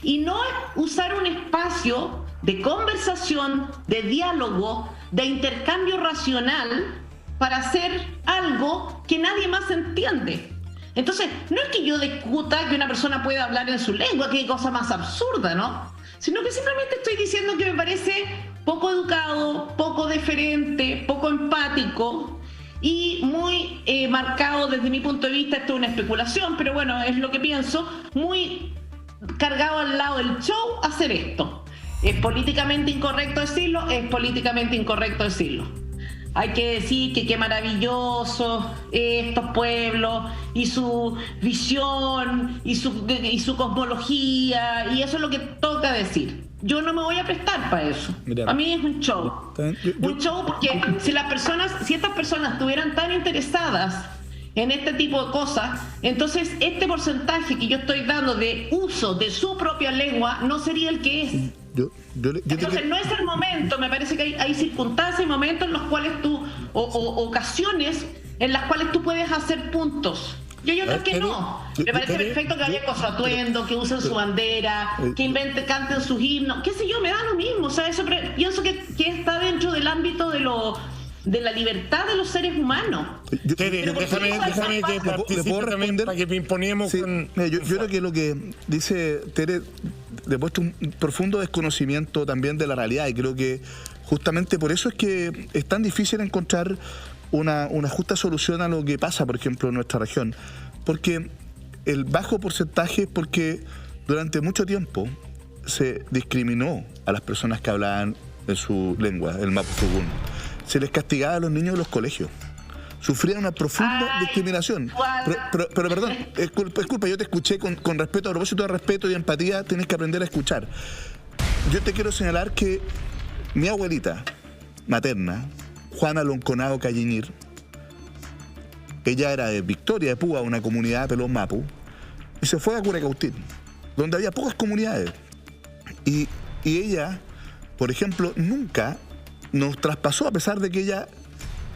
Speaker 4: y no usar un espacio de conversación, de diálogo, de intercambio racional para hacer algo que nadie más entiende. Entonces, no es que yo discuta que una persona pueda hablar en su lengua, que cosa más absurda, ¿no? Sino que simplemente estoy diciendo que me parece poco educado, poco deferente, poco empático y muy marcado desde mi punto de vista, esto es una especulación, pero bueno, es lo que pienso, muy cargado al lado del show hacer esto. ¿Es políticamente incorrecto decirlo? Es políticamente incorrecto decirlo. Hay que decir que qué maravilloso estos pueblos y su visión y su cosmología, y eso es lo que toca decir. Yo no me voy a prestar para eso. A mí es un show. Un show porque si estas personas estuvieran tan interesadas en este tipo de cosas, entonces este porcentaje que yo estoy dando de uso de su propia lengua no sería el que es. Entonces no es el momento, me parece que hay circunstancias y momentos en los cuales tú, o ocasiones en las cuales tú puedes hacer puntos. Yo creo que no. Me parece perfecto que haya cosas atuendo, que usen su bandera, que canten sus himnos, qué sé yo, me da lo mismo. O sea, eso pienso que está dentro del ámbito de la libertad de los seres humanos.
Speaker 1: Déjame que participe también para que pimponeemos con...
Speaker 2: Yo creo que lo que dice Tere demuestra un profundo desconocimiento también de la realidad, y creo que justamente por eso es que es tan difícil encontrar una justa solución a lo que pasa, por ejemplo, en nuestra región. Porque el bajo porcentaje es porque durante mucho tiempo se discriminó a las personas que hablaban en su lengua, el mapudungún. Se les castigaba a los niños de los colegios. Sufrían una profunda discriminación. Pero perdón, disculpa, yo te escuché con respeto. A propósito de respeto y empatía, tienes que aprender a escuchar. Yo te quiero señalar que mi abuelita materna, Juana Lonconado Calliñir, ella era de Victoria de Púa, una comunidad de Pelón Mapu, y se fue a Curacautín, donde había pocas comunidades. Y ella, por ejemplo, nunca nos traspasó, a pesar de que ella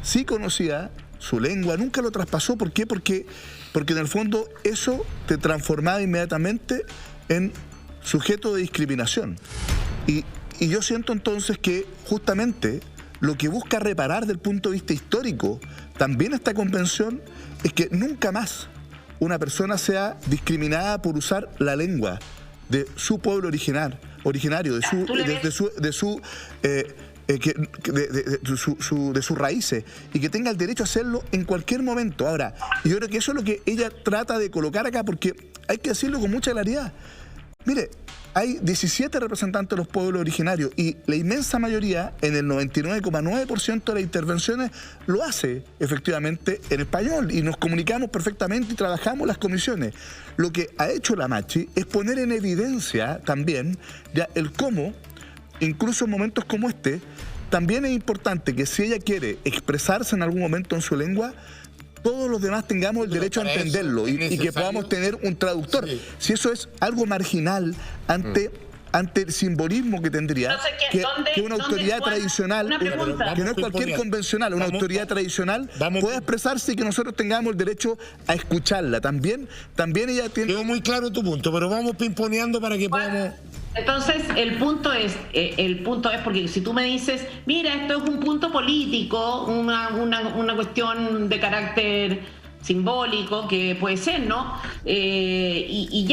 Speaker 2: sí conocía su lengua, nunca lo traspasó. ¿Por qué? Porque en el fondo eso te transformaba inmediatamente en sujeto de discriminación. Y yo siento entonces que justamente lo que busca reparar desde el punto de vista histórico también esta convención es que nunca más una persona sea discriminada por usar la lengua de su pueblo originario, de sus raíces, y que tenga el derecho a hacerlo en cualquier momento. Ahora, yo creo que eso es lo que ella trata de colocar acá, porque hay que decirlo con mucha claridad. Mire, hay 17 representantes de los pueblos originarios y la inmensa mayoría, en el 99,9% de las intervenciones, lo hace efectivamente en español, y nos comunicamos perfectamente y trabajamos las comisiones. Lo que ha hecho la Machi es poner en evidencia también ya el cómo, incluso en momentos como este, también es importante que si ella quiere expresarse en algún momento en su lengua, todos los demás tengamos el derecho a entenderlo y que podamos tener un traductor. Sí. Si eso es algo marginal ante el simbolismo que tendría, que una autoridad tradicional, que no es cualquier convencional, una autoridad tradicional pueda expresarse y que nosotros tengamos el derecho a escucharla. También ella tiene...
Speaker 1: Quedó muy claro tu punto, pero vamos pimponeando para que podamos...
Speaker 4: Entonces, el punto es porque si tú me dices, mira, esto es un punto político, una cuestión de carácter simbólico, que puede ser, ¿no? Y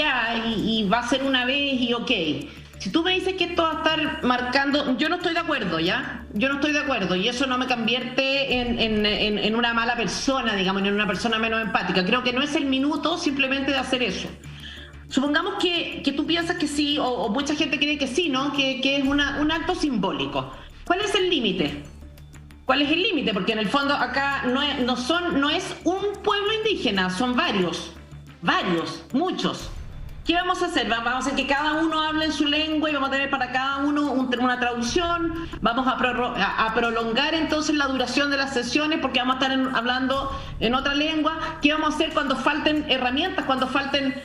Speaker 4: va a ser una vez y ok. Si tú me dices que esto va a estar marcando, yo no estoy de acuerdo, ¿ya? Yo no estoy de acuerdo, y eso no me convierte en una mala persona, digamos, en una persona menos empática. Creo que no es el minuto simplemente de hacer eso. Supongamos que tú piensas que sí, o mucha gente cree que sí, ¿no? Que es un acto simbólico. ¿Cuál es el límite? ¿Cuál es el límite? Porque en el fondo acá no es un pueblo indígena, son varios, muchos. ¿Qué vamos a hacer? Vamos a hacer que cada uno hable en su lengua y vamos a tener para cada uno una traducción. Vamos a prolongar entonces la duración de las sesiones porque vamos a estar hablando en otra lengua. ¿Qué vamos a hacer cuando falten herramientas, cuando falten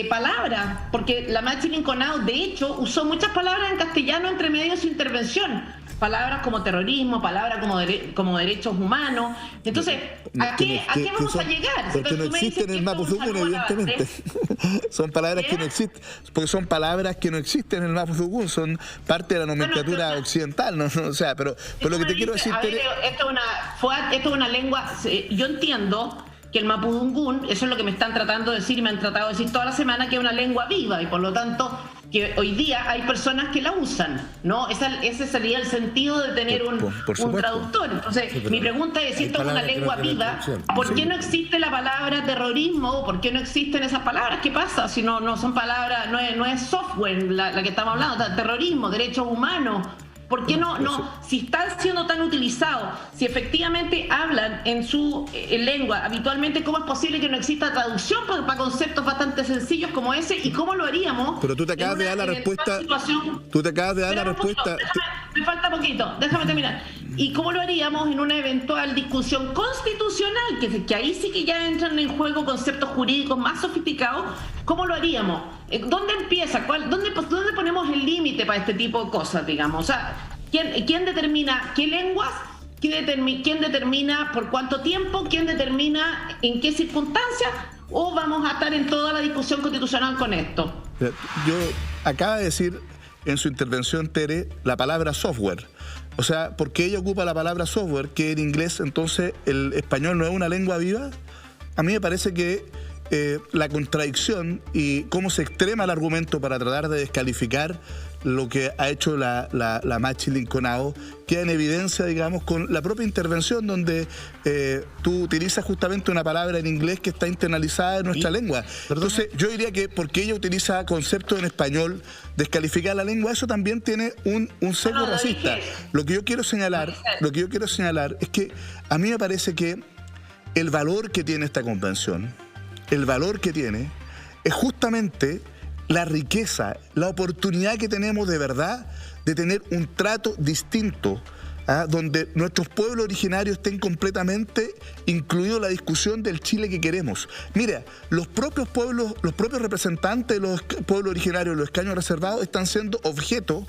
Speaker 4: palabras? Porque la Machi Lonconado, de hecho, usó muchas palabras en castellano entre medio de su intervención. Palabras como terrorismo, palabras como derechos humanos. Entonces, ¿a qué vamos a llegar?
Speaker 2: Porque no existen en el mapudungún, evidentemente. Son palabras que no existen, porque son palabras que no existen en el mapudungún, son parte de la nomenclatura occidental, ¿no? O sea, pero lo que te quiero decir...
Speaker 4: Esto es una lengua... Yo entiendo que el mapudungún, eso es lo que me están tratando de decir y me han tratado de decir toda la semana, que es una lengua viva y por lo tanto que hoy día hay personas que la usan, ¿no? Ese sería el sentido de tener un traductor. Entonces, mi pregunta es, si esto es una lengua viva, ¿por qué no existe la palabra terrorismo? ¿Por qué no existen esas palabras? ¿Qué pasa si no son palabras, no es software la que estamos hablando? Terrorismo, derechos humanos. ¿Por qué no? Si están siendo tan utilizados, si efectivamente hablan en su lengua habitualmente, ¿cómo es posible que no exista traducción para conceptos bastante sencillos como ese? ¿Y cómo lo haríamos?
Speaker 2: Pero tú te acabas de dar la respuesta. Tú te acabas de dar la respuesta.
Speaker 4: Me falta poquito, déjame terminar. ¿Y cómo lo haríamos en una eventual discusión constitucional? Que ahí sí que ya entran en juego conceptos jurídicos más sofisticados. ¿Cómo lo haríamos? ¿Dónde empieza? ¿Dónde ponemos el límite para este tipo de cosas, digamos? O sea, ¿quién determina qué lenguas? ¿Quién determina por cuánto tiempo? ¿Quién determina en qué circunstancias? ¿O vamos a estar en toda la discusión constitucional con esto?
Speaker 2: Yo acaba de decir en su intervención, Tere, la palabra software. O sea, ¿por qué ella ocupa la palabra software, que en inglés entonces el español no es una lengua viva? A mí me parece que la contradicción y cómo se extrema el argumento para tratar de descalificar lo que ha hecho la Machi Linconao queda en evidencia, digamos, con la propia intervención donde tú utilizas justamente una palabra en inglés que está internalizada en nuestra lengua. Entonces, yo diría que porque ella utiliza conceptos en español, descalificar la lengua, eso también tiene un sesgo racista. Lo que yo quiero señalar es que a mí me parece que el valor que tiene esta convención, el valor que tiene, es justamente la riqueza, la oportunidad que tenemos de verdad de tener un trato distinto, donde nuestros pueblos originarios estén completamente incluidos en la discusión del Chile que queremos. Mira, los propios pueblos, los propios representantes de los pueblos originarios, los escaños reservados, están siendo objeto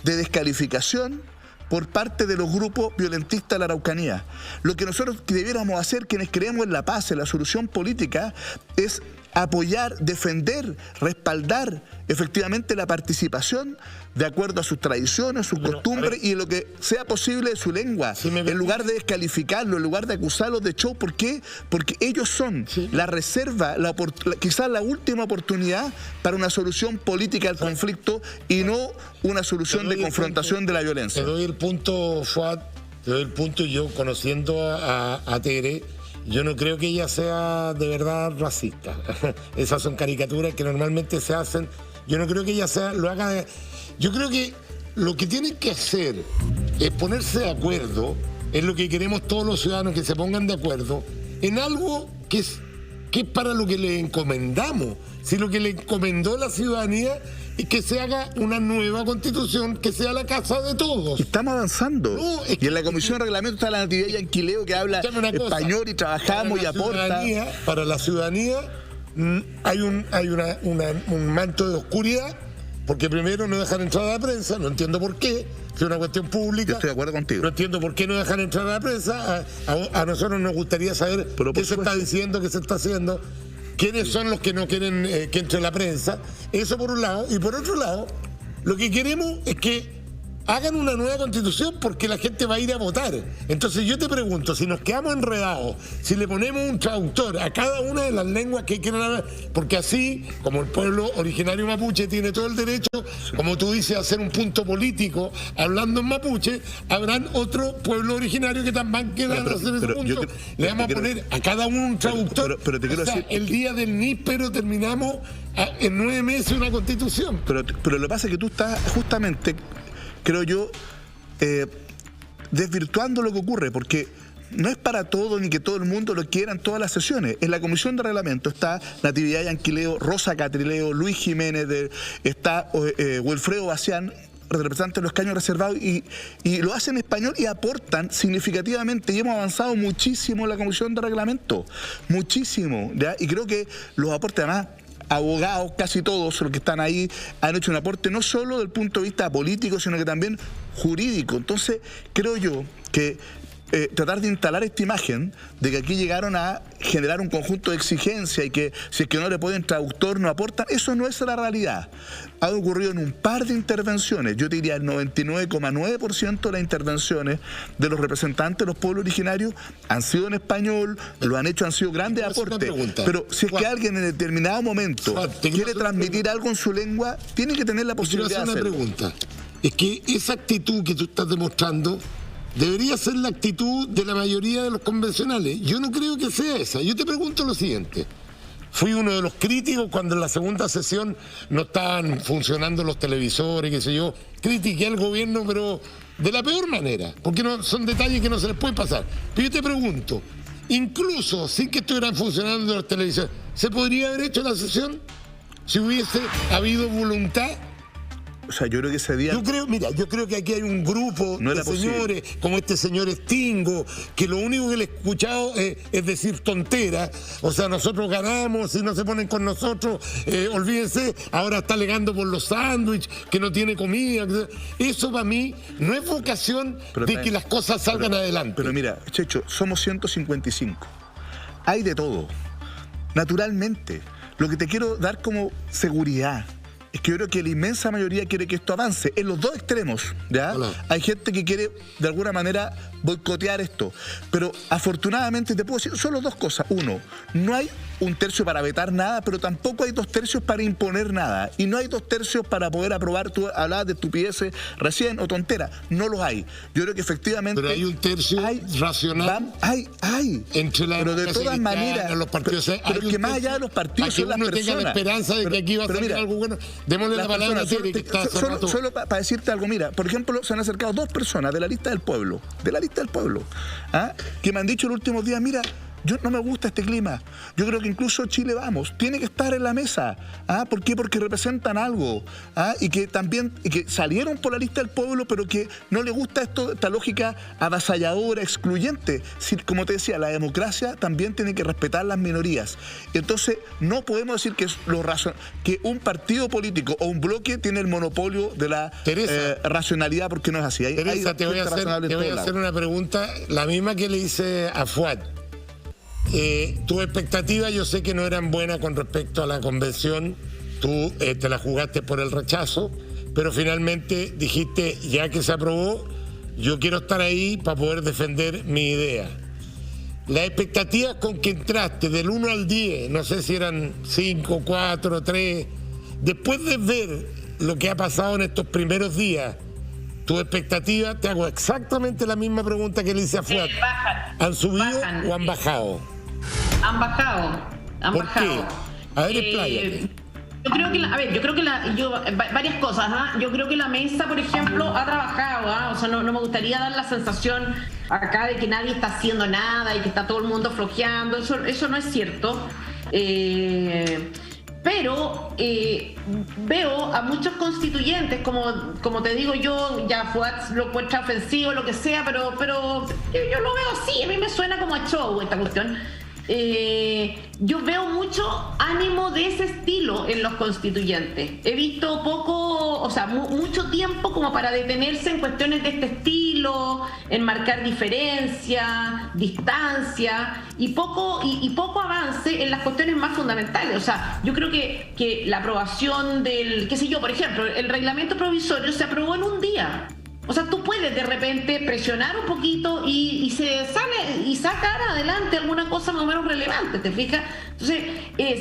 Speaker 2: de descalificación por parte de los grupos violentistas de la Araucanía. Lo que nosotros debiéramos hacer, quienes creemos en la paz, en la solución política, es apoyar, defender, respaldar efectivamente la participación de acuerdo a sus tradiciones, sus costumbres y en lo que sea posible de su lengua, en lugar de descalificarlo, en lugar de acusarlos de show. ¿Por qué? Porque ellos son la reserva, quizás la última oportunidad para una solución política al conflicto y no una solución de confrontación de la violencia.
Speaker 1: Te doy el punto, Fuad, te doy el punto. Yo, conociendo a Tere, yo no creo que ella sea de verdad racista. Esas son caricaturas que normalmente se hacen. Yo no creo que ella lo haga. Yo creo que lo que tienen que hacer es ponerse de acuerdo en lo que queremos todos los ciudadanos, que se pongan de acuerdo en algo que es para lo que le encomendamos. Si lo que le encomendó la ciudadanía es que se haga una nueva constitución que sea la casa de todos.
Speaker 2: Estamos avanzando. Y en la Comisión de Reglamento está la Natividad Yanquileo, que habla español y trabajamos y aporta.
Speaker 1: Para la ciudadanía hay un manto de oscuridad, porque primero no dejan entrar a la prensa, no entiendo por qué, es una cuestión pública.
Speaker 2: Yo estoy de acuerdo contigo.
Speaker 1: No entiendo por qué no dejan entrar a la prensa. A nosotros nos gustaría saber qué se está diciendo, qué se está haciendo. ¿Quiénes son los que no quieren que entre la prensa? Eso por un lado. Y por otro lado, lo que queremos es que hagan una nueva constitución, porque la gente va a ir a votar. Entonces yo te pregunto, si nos quedamos enredados, si le ponemos un traductor a cada una de las lenguas que quieren hablar, porque así, como el pueblo originario mapuche tiene todo el derecho, como tú dices, a hacer un punto político hablando en mapuche, habrán otro pueblo originario que también quieran hacer ese punto. Le vamos a poner a cada uno un traductor.
Speaker 2: Pero te quiero decir,
Speaker 1: el día del níspero terminamos en 9 meses una constitución.
Speaker 2: Pero lo que pasa es que tú estás justamente, creo yo, desvirtuando lo que ocurre, porque no es para todo ni que todo el mundo lo quiera en todas las sesiones. En la Comisión de Reglamento está Natividad Yanquileo, Rosa Catrileo, Luis Jiménez, está Wilfredo Bacián, representantes de los escaños reservados, y lo hacen en español y aportan significativamente, y hemos avanzado muchísimo en la Comisión de Reglamento, muchísimo, ¿ya? Y creo que los aportes, además, abogados, casi todos los que están ahí, han hecho un aporte no solo del punto de vista político, sino que también jurídico. Entonces, creo yo que tratar de instalar esta imagen de que aquí llegaron a generar un conjunto de exigencias y que si es que no le pueden traductor no aportan, eso no es la realidad. Ha ocurrido en un par de intervenciones, yo te diría el 99,9% de las intervenciones de los representantes de los pueblos originarios han sido en español, lo han hecho, han sido grandes aportes. Pero si es que alguien en determinado momento quiere transmitir algo en su lengua, tiene que tener la posibilidad de hacerlo.
Speaker 1: Una pregunta. Es que esa actitud que tú estás demostrando debería ser la actitud de la mayoría de los convencionales. Yo no creo que sea esa. Yo te pregunto lo siguiente. Fui uno de los críticos cuando en la segunda sesión no estaban funcionando los televisores, qué sé yo. Critiqué al gobierno, pero de la peor manera, porque no, son detalles que no se les puede pasar. Pero yo te pregunto, incluso sin que estuvieran funcionando los televisores, ¿se podría haber hecho la sesión si hubiese habido voluntad?
Speaker 2: O sea, yo creo que ese día...
Speaker 1: Yo creo que aquí hay un grupo de señores, como este señor Stingo, que lo único que le he escuchado es decir tonteras. O sea, nosotros ganamos, si no se ponen con nosotros, olvídense, ahora está alegando por los sándwiches, que no tiene comida. Eso para mí no es vocación de que las cosas salgan adelante.
Speaker 2: Pero mira, Checho, somos 155. Hay de todo. Naturalmente. Lo que te quiero dar como seguridad es que yo creo que la inmensa mayoría quiere que esto avance en los dos extremos, ¿ya? Hola. Hay gente que quiere de alguna manera boicotear esto, pero afortunadamente te puedo decir solo dos cosas. Uno, no hay un tercio para vetar nada, pero tampoco hay 2 tercios para imponer nada, y no hay 2 tercios para poder aprobar. Tú hablabas de estupideces recién o tonteras, no los hay. Yo creo que efectivamente...
Speaker 1: Pero hay un tercio racional.
Speaker 2: Hay.
Speaker 1: Entre la
Speaker 2: pero de todas maneras,
Speaker 1: los partidos,
Speaker 2: pero que más allá de los partidos son las personas.
Speaker 1: Tenga la esperanza de que aquí va a salir algo bueno. Démosle la palabra a Tere, que está
Speaker 2: solo para decirte algo, mira, por ejemplo, se han acercado 2 personas de la lista del pueblo, que me han dicho en los últimos días, mira, yo no me gusta este clima. Yo creo que incluso Chile Vamos tiene que estar en la mesa. ¿Por qué? Porque representan algo. Y que también que salieron por la lista del pueblo, pero que no le gusta esta lógica avasalladora, excluyente. Si, como te decía, la democracia también tiene que respetar las minorías. Entonces, no podemos decir que que un partido político o un bloque tiene el monopolio de la racionalidad, porque no es así.
Speaker 1: Teresa, te voy a hacer una pregunta, la misma que le hice a Fuad. Tus expectativas yo sé que no eran buenas con respecto a la convención, tú te la jugaste por el rechazo, pero finalmente dijiste, ya que se aprobó, yo quiero estar ahí para poder defender mi idea. Las expectativas con que entraste del 1 al 10, no sé si eran 5, 4, 3, después de ver lo que ha pasado en estos primeros días, tus expectativas, te hago exactamente la misma pregunta que le hice a Fuad. ¿Han subido o han bajado?
Speaker 4: Han bajado.
Speaker 1: ¿Por qué? A ver, expláyate.
Speaker 4: Yo creo que varias cosas. Yo creo que la mesa, por ejemplo, ha trabajado. O sea, no me gustaría dar la sensación acá de que nadie está haciendo nada y que está todo el mundo flojeando. Eso no es cierto. Pero veo a muchos constituyentes, como te digo yo, ya Fuad lo encuentra ofensivo, lo que sea, pero yo lo veo así, a mí me suena como a show esta cuestión. Yo veo mucho ánimo de ese estilo en los constituyentes. He visto mucho tiempo como para detenerse en cuestiones de este estilo, en marcar diferencia, distancia y poco avance en las cuestiones más fundamentales. O sea, yo creo que la aprobación del, qué sé yo, por ejemplo, el reglamento provisorio se aprobó en un día. O sea, tú puedes de repente presionar un poquito y se sale y sacar adelante alguna cosa más o menos relevante, ¿te fijas? Entonces,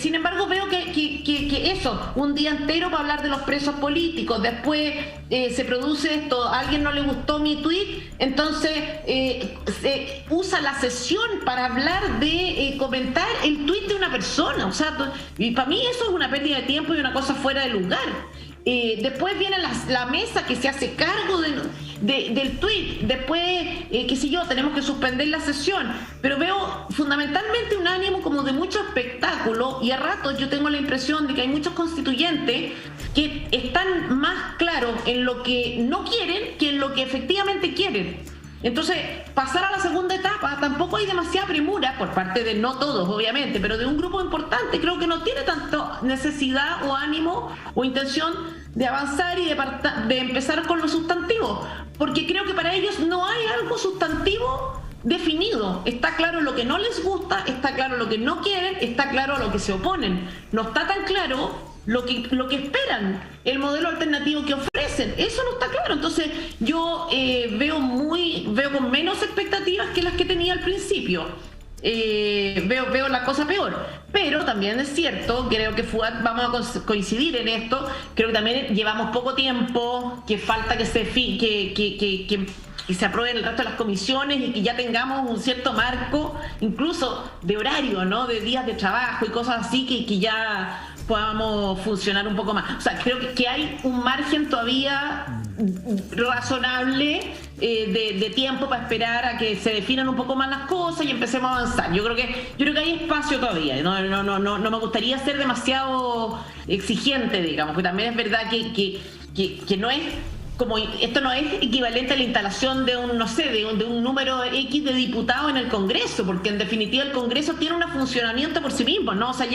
Speaker 4: sin embargo, veo que eso, un día entero para hablar de los presos políticos, después se produce esto, a alguien no le gustó mi tweet, entonces se usa la sesión para hablar de comentar el tweet de una persona. O sea, y para mí eso es una pérdida de tiempo y una cosa fuera de lugar. Después viene la mesa que se hace cargo del tweet. Después, qué sé yo, tenemos que suspender la sesión. Pero veo fundamentalmente un ánimo como de mucho espectáculo, y a ratos yo tengo la impresión de que hay muchos constituyentes que están más claros en lo que no quieren que en lo que efectivamente quieren. Entonces, pasar a la segunda etapa, tampoco hay demasiada premura por parte de, no todos obviamente, pero de un grupo importante. Creo que no tiene tanto necesidad o ánimo o intención de avanzar y de empezar con los sustantivos, porque creo que para ellos no hay algo sustantivo definido. Está claro lo que no les gusta, está claro lo que no quieren, está claro a lo que se oponen. No está tan claro lo que esperan, el modelo alternativo que ofrecen. Eso no está claro. Entonces yo veo con menos expectativas que las que tenía al principio. Veo la cosa peor, pero también es cierto, creo que Fuad, vamos a coincidir en esto, creo que también llevamos poco tiempo, que falta que se aprueben el resto de las comisiones y que ya tengamos un cierto marco, incluso de horario, ¿no? De días de trabajo y cosas así, que ya podamos funcionar un poco más. O sea, creo que hay un margen todavía razonable de tiempo para esperar a que se definan un poco más las cosas y empecemos a avanzar. Yo creo que hay espacio todavía. No me gustaría ser demasiado exigente, digamos, porque también es verdad que que no es como, esto no es equivalente a la instalación de un, no sé, de un número X de diputados en el Congreso, porque en definitiva el Congreso tiene un funcionamiento por sí mismo, ¿no? O sea,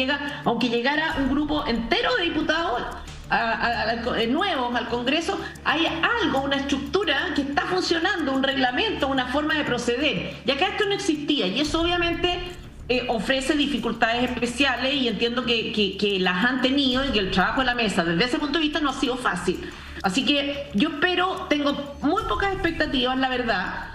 Speaker 4: aunque llegara un grupo entero de diputados nuevos al Congreso, hay algo, una estructura que está funcionando, un reglamento, una forma de proceder. Y acá esto no existía, y eso obviamente ofrece dificultades especiales, y entiendo que las han tenido, y que el trabajo de la mesa desde ese punto de vista no ha sido fácil. Así que yo tengo muy pocas expectativas, la verdad,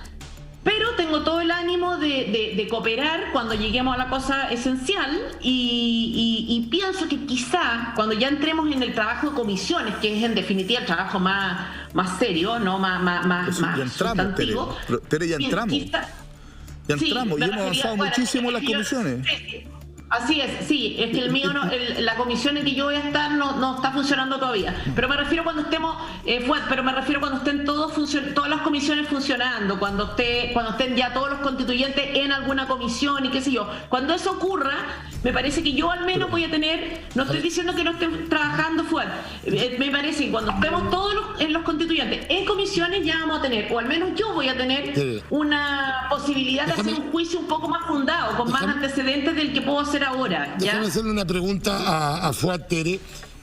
Speaker 4: pero tengo todo el ánimo de cooperar cuando lleguemos a la cosa esencial, y pienso que quizá cuando ya entremos en el trabajo de comisiones, que es en definitiva el trabajo más serio, ¿no? más sustantivo.
Speaker 2: Tere, ya entramos. Ya entramos y hemos avanzado muchísimo en las comisiones.
Speaker 4: Sí. Así es, sí, es que el mío la comisión en que yo voy a estar no está funcionando todavía. Pero me refiero cuando estemos, cuando estén todas las comisiones funcionando, cuando estén ya todos los constituyentes en alguna comisión y qué sé yo. Cuando eso ocurra, me parece que yo al menos voy a tener, no estoy diciendo que no estén trabajando fuerte, me parece que cuando estemos todos los constituyentes en comisiones ya vamos a tener, o al menos yo voy a tener una posibilidad de hacer un juicio un poco más fundado, con más antecedentes del que puedo hacer ahora. ¿Ya?
Speaker 1: Déjame hacerle una pregunta a Fuad Tere,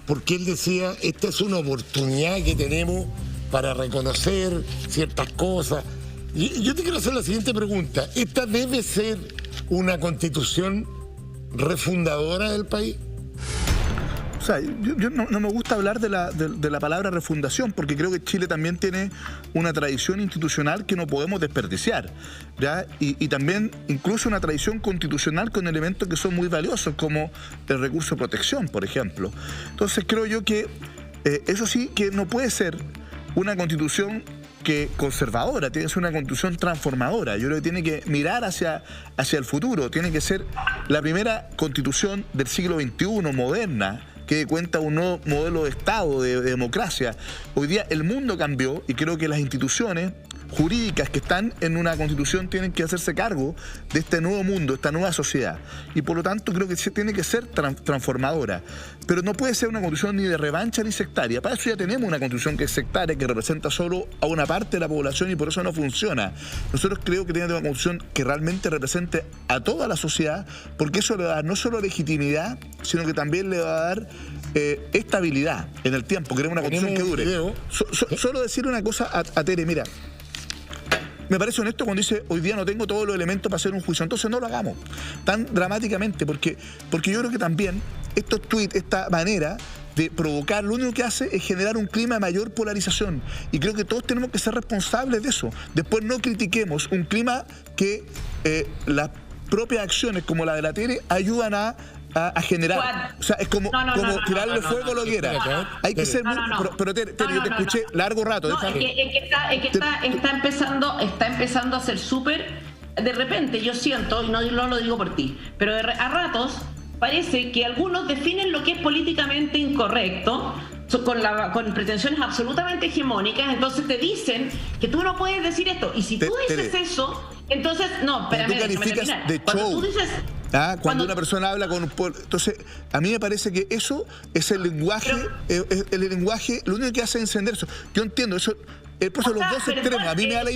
Speaker 1: porque él decía, esta es una oportunidad que tenemos para reconocer ciertas cosas. Y yo te quiero hacer la siguiente pregunta. ¿Esta debe ser una constitución refundadora del país?
Speaker 2: O sea, yo no me gusta hablar de la palabra refundación, porque creo que Chile también tiene una tradición institucional que no podemos desperdiciar, ¿ya? Y también incluso una tradición constitucional con elementos que son muy valiosos, como el recurso de protección, por ejemplo. Entonces creo yo que eso sí que no puede ser una constitución conservadora, tiene que ser una constitución transformadora. Yo creo que tiene que mirar hacia el futuro, tiene que ser la primera constitución del siglo XXI, moderna, que dé cuenta de un nuevo modelo de Estado, de democracia. Hoy día el mundo cambió y creo que las instituciones jurídicas que están en una constitución tienen que hacerse cargo de este nuevo mundo, esta nueva sociedad. Y por lo tanto creo que tiene que ser transformadora. Pero no puede ser una constitución ni de revancha ni sectaria. Para eso ya tenemos una constitución que es sectaria, que representa solo a una parte de la población y por eso no funciona. Nosotros creo que tiene que tener una constitución que realmente represente a toda la sociedad, porque eso le va a dar no solo legitimidad, sino que también le va a dar estabilidad en el tiempo. Queremos una constitución que dure. Solo decir una cosa a Tere, mira. Me parece honesto cuando dice, hoy día no tengo todos los elementos para hacer un juicio. Entonces no lo hagamos tan dramáticamente, porque yo creo que también estos tweets, esta manera de provocar, lo único que hace es generar un clima de mayor polarización. Y creo que todos tenemos que ser responsables de eso. Después no critiquemos un clima que las propias acciones como la de la Tere ayudan a generar. O sea, es como tirarle fuego a la hoguera. Hay que ser muy... Pero Tere, yo te escuché largo rato.
Speaker 4: Es que está empezando a ser súper... De repente yo siento, y no lo digo por ti, pero a ratos parece que algunos definen lo que es políticamente incorrecto con pretensiones absolutamente hegemónicas. Entonces te dicen que tú no puedes decir esto, y si tú dices eso, entonces
Speaker 2: tú calificas de show. Cuando una persona habla con un pueblo. Entonces, a mí me parece que eso es el lenguaje, el lenguaje, lo único que hace es encender eso. Yo entiendo eso. Por eso los dos extremos, a mí me da la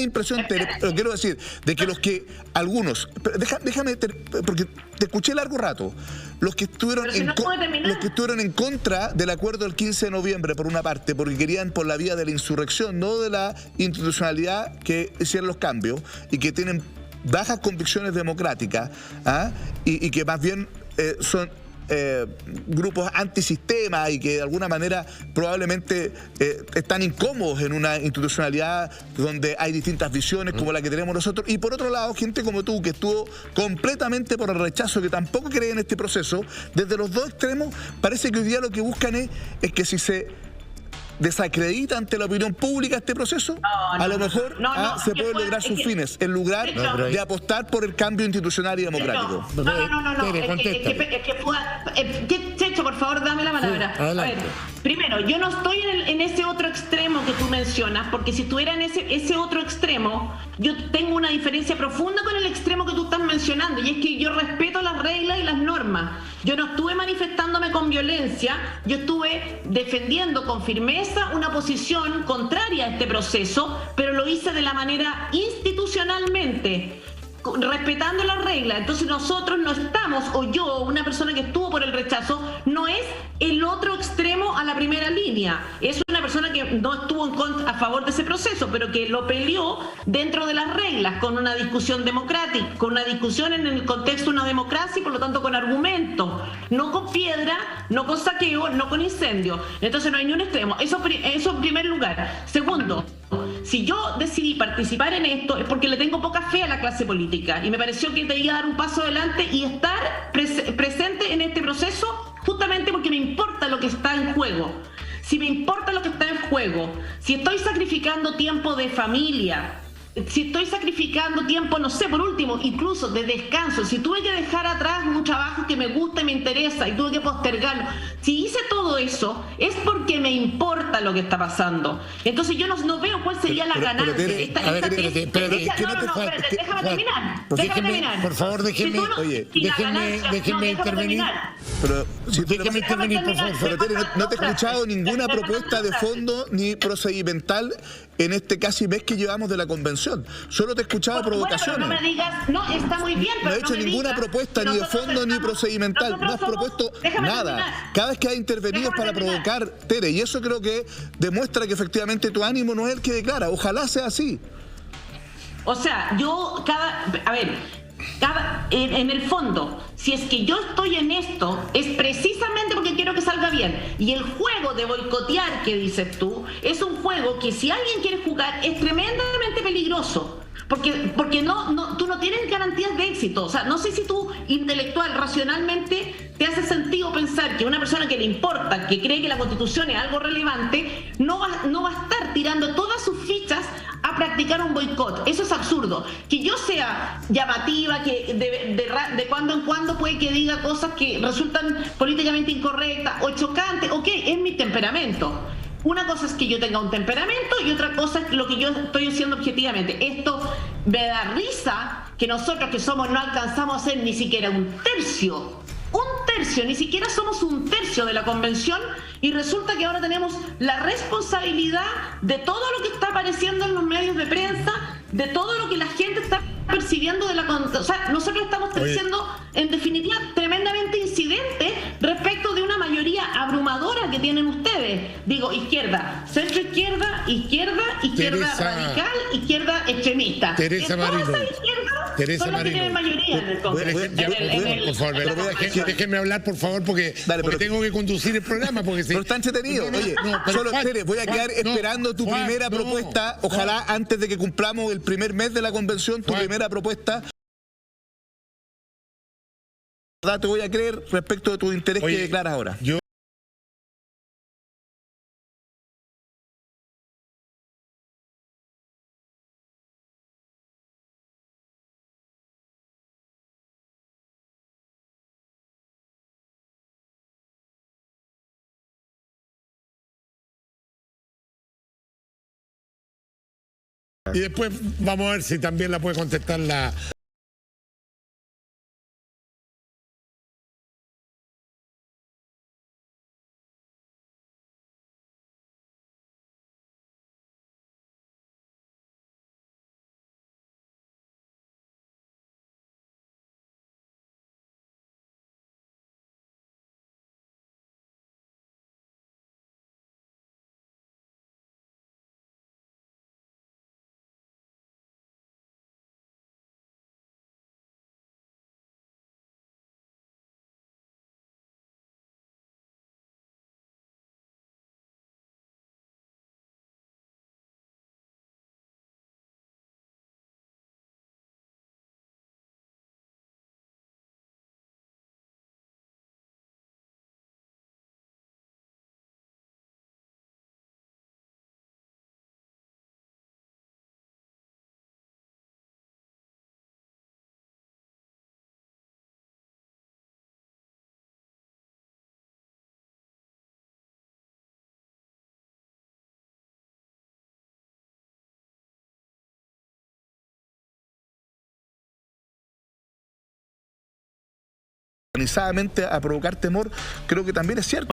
Speaker 2: impresión, pero quiero decir, de que los que, algunos, déjame, porque te escuché largo rato, los que estuvieron en contra del acuerdo del 15 de noviembre, por una parte, porque querían por la vía de la insurrección, no de la institucionalidad, que hicieron los cambios, y que tienen bajas convicciones democráticas, y que más bien son grupos antisistema y que de alguna manera probablemente están incómodos en una institucionalidad donde hay distintas visiones como la que tenemos nosotros, y por otro lado gente como tú que estuvo completamente por el rechazo, que tampoco cree en este proceso. Desde los dos extremos parece que hoy día lo que buscan es que si se desacredita ante la opinión pública este proceso, a lo mejor se pueden lograr sus fines en lugar de apostar por el cambio institucional y democrático.
Speaker 4: Checho, por favor, dame la palabra. A ver, Primero, yo no estoy en ese otro extremo que tú mencionas, porque si estuviera en ese otro extremo, yo tengo una diferencia profunda con el extremo que tú estás mencionando, y es que yo respeto las reglas y las normas. Yo no estuve manifestándome con violencia, yo estuve defendiendo con firmeza una posición contraria a este proceso, pero lo hice de la manera institucionalmente, respetando las reglas. Entonces nosotros no estamos, o yo, una persona que estuvo por el rechazo, no es el otro extremo a la primera línea. Es una persona que no estuvo a favor de ese proceso, pero que lo peleó dentro de las reglas, con una discusión democrática, con una discusión en el contexto de una democracia y por lo tanto con argumentos, no con piedra, no con saqueo, no con incendio. Entonces no hay ni un extremo. Eso en primer lugar. Segundo, si yo decidí participar en esto es porque le tengo poca fe a la clase política y me pareció que debía dar un paso adelante y estar presente en este proceso justamente porque me importa lo que está en juego. Si me importa lo que está en juego, si estoy sacrificando tiempo de familia, si estoy sacrificando tiempo, no sé, por último, incluso de descanso, si tuve que dejar atrás un trabajo que me gusta y me interesa y tuve que postergarlo, si hice todo eso, es porque me importa lo que está pasando. Entonces yo no veo cuál sería la ganancia.
Speaker 1: Espérate,
Speaker 4: déjame terminar.
Speaker 1: Por favor, déjenme intervenir.
Speaker 2: Pero si
Speaker 1: déjeme intervenir, por favor.
Speaker 2: Pero Tere, no te he escuchado ninguna propuesta de fondo ni procedimental en este casi mes que llevamos de la convención. Solo te he escuchado provocaciones.
Speaker 4: Bueno, no me digas, no, está muy bien, pero
Speaker 2: no he hecho ninguna propuesta ni de fondo ni procedimental. No has propuesto nada. Cada vez que has intervenido es para provocar, Tere, y eso creo que demuestra que efectivamente tu ánimo no es el que declara. Ojalá sea así.
Speaker 4: O sea, en el fondo, si es que yo estoy en esto, es precisamente porque quiero que salga bien. Y el juego de boicotear que dices tú, es un juego que si alguien quiere jugar es tremendamente peligroso. Porque tú no tienes garantías de éxito. O sea, no sé si tú intelectual, racionalmente, te hace sentido pensar que una persona que le importa, que cree que la Constitución es algo relevante, no va a estar tirando todas sus fichas a practicar un boicot. Eso es absurdo. Que yo sea llamativa, que de cuando en cuando puede que diga cosas que resultan políticamente incorrectas o chocantes, ok, es mi temperamento. Una cosa es que yo tenga un temperamento y otra cosa es lo que yo estoy haciendo objetivamente. Esto me da risa que nosotros que somos no alcanzamos a ser ni siquiera un tercio, ni siquiera somos un tercio de la convención y resulta que ahora tenemos la responsabilidad de todo lo que está apareciendo en los medios de prensa, de todo lo que la gente está percibiendo de la convención. O sea, nosotros estamos siendo, en definitiva, tremendamente incidentes respecto de una mayoría abrumadora que tienen ustedes. Digo, izquierda, centro izquierda, izquierda radical, izquierda extremista.
Speaker 1: Teresa Marino. Teresa
Speaker 4: son los que tienen mayoría en el Congreso.
Speaker 1: Por favor, déjenme hablar, por favor, porque tengo que conducir el programa. Pero
Speaker 2: está entretenido. Oye, solo Tere, voy a quedar esperando tu primera propuesta. Ojalá antes de que cumplamos el primer mes de la convención, tu primera propuesta. Te voy a creer respecto de tu interés que declaras ahora.
Speaker 1: Y después vamos a ver si también la puede contestar la
Speaker 2: organizadamente a provocar temor, creo que también es cierto.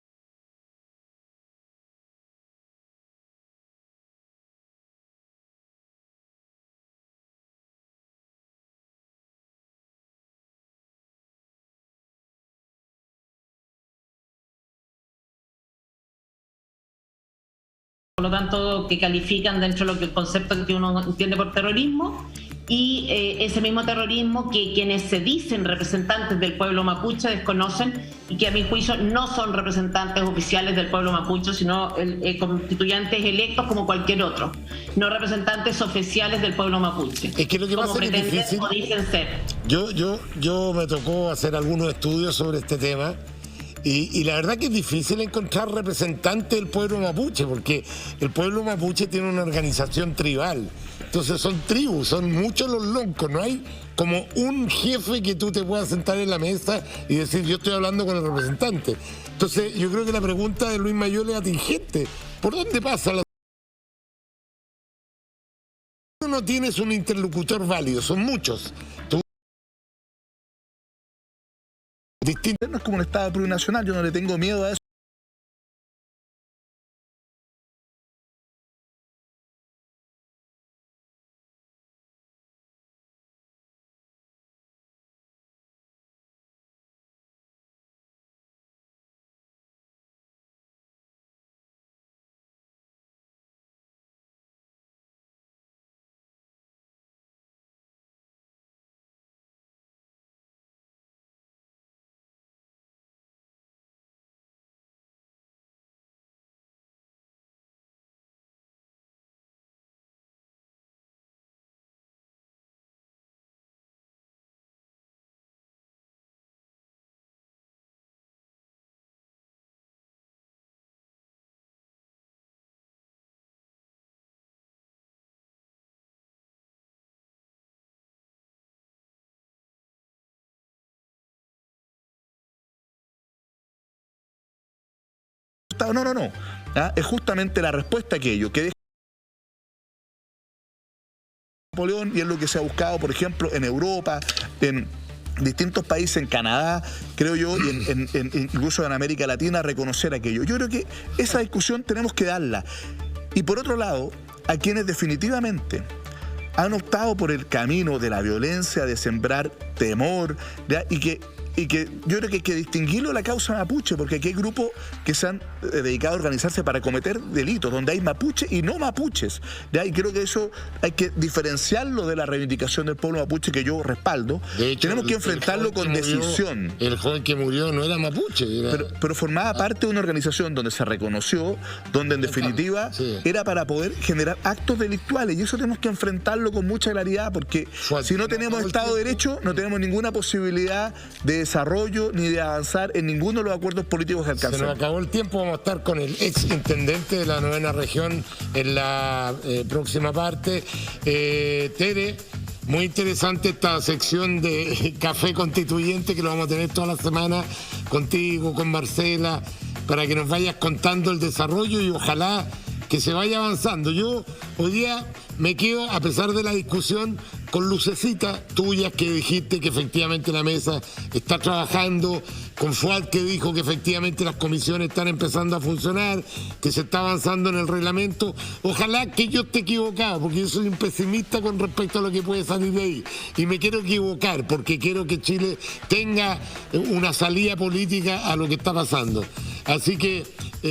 Speaker 4: Por lo tanto, que califican dentro de lo que el concepto que uno entiende por terrorismo, y ese mismo terrorismo que quienes se dicen representantes del pueblo mapuche desconocen, y que a mi juicio no son representantes oficiales del pueblo mapuche, sino constituyentes electos como cualquier otro, no representantes oficiales del pueblo mapuche.
Speaker 1: Es que lo que
Speaker 4: como
Speaker 1: pasa es que es difícil.
Speaker 4: O dicen ser.
Speaker 1: Yo me tocó hacer algunos estudios sobre este tema. Y la verdad que es difícil encontrar representantes del pueblo mapuche, porque el pueblo mapuche tiene una organización tribal. Entonces son tribus, son muchos los loncos, no hay como un jefe que tú te puedas sentar en la mesa y decir, yo estoy hablando con el representante. Entonces yo creo que la pregunta de Luis Mayol es atingente. ¿Por dónde pasa la... Tú no tienes un interlocutor válido, son muchos.
Speaker 2: Distinto, no es como un Estado plurinacional, yo no le tengo miedo a eso. No. Es justamente la respuesta a aquello que deja Napoleón, y es lo que se ha buscado, por ejemplo, en Europa, en distintos países, en Canadá, creo yo, y incluso en América Latina, reconocer aquello. Yo creo que esa discusión tenemos que darla. Y por otro lado, a quienes definitivamente han optado por el camino de la violencia, de sembrar temor, ¿ya? y que yo creo que hay que distinguirlo de la causa mapuche, porque aquí hay grupos que se han dedicado a organizarse para cometer delitos, donde hay mapuches y no mapuches, ¿ya? Y creo que eso hay que diferenciarlo de la reivindicación del pueblo mapuche, que yo respaldo.
Speaker 1: De hecho,
Speaker 2: tenemos que enfrentarlo con decisión.
Speaker 1: El joven que murió no era mapuche.
Speaker 2: Pero formaba parte de una organización donde se reconoció, donde en definitiva era para poder generar actos delictuales, y eso tenemos que enfrentarlo con mucha claridad, porque si no tenemos Estado de Derecho, no tenemos ninguna posibilidad de desarrollo ni de avanzar en ninguno de los acuerdos políticos que alcanzamos.
Speaker 1: Se nos acabó el tiempo, vamos a estar con el ex intendente de la 9ª región en la próxima parte. Tere, muy interesante esta sección de Café Constituyente, que lo vamos a tener toda la semana contigo, con Marcela, para que nos vayas contando el desarrollo y ojalá que se vaya avanzando. Yo hoy día me quedo, a pesar de la discusión, con lucecitas tuyas que dijiste que efectivamente la mesa está trabajando, con Fuad que dijo que efectivamente las comisiones están empezando a funcionar, que se está avanzando en el reglamento. Ojalá que yo esté equivocado, porque yo soy un pesimista con respecto a lo que puede salir de ahí. Y me quiero equivocar, porque quiero que Chile tenga una salida política a lo que está pasando. Así que...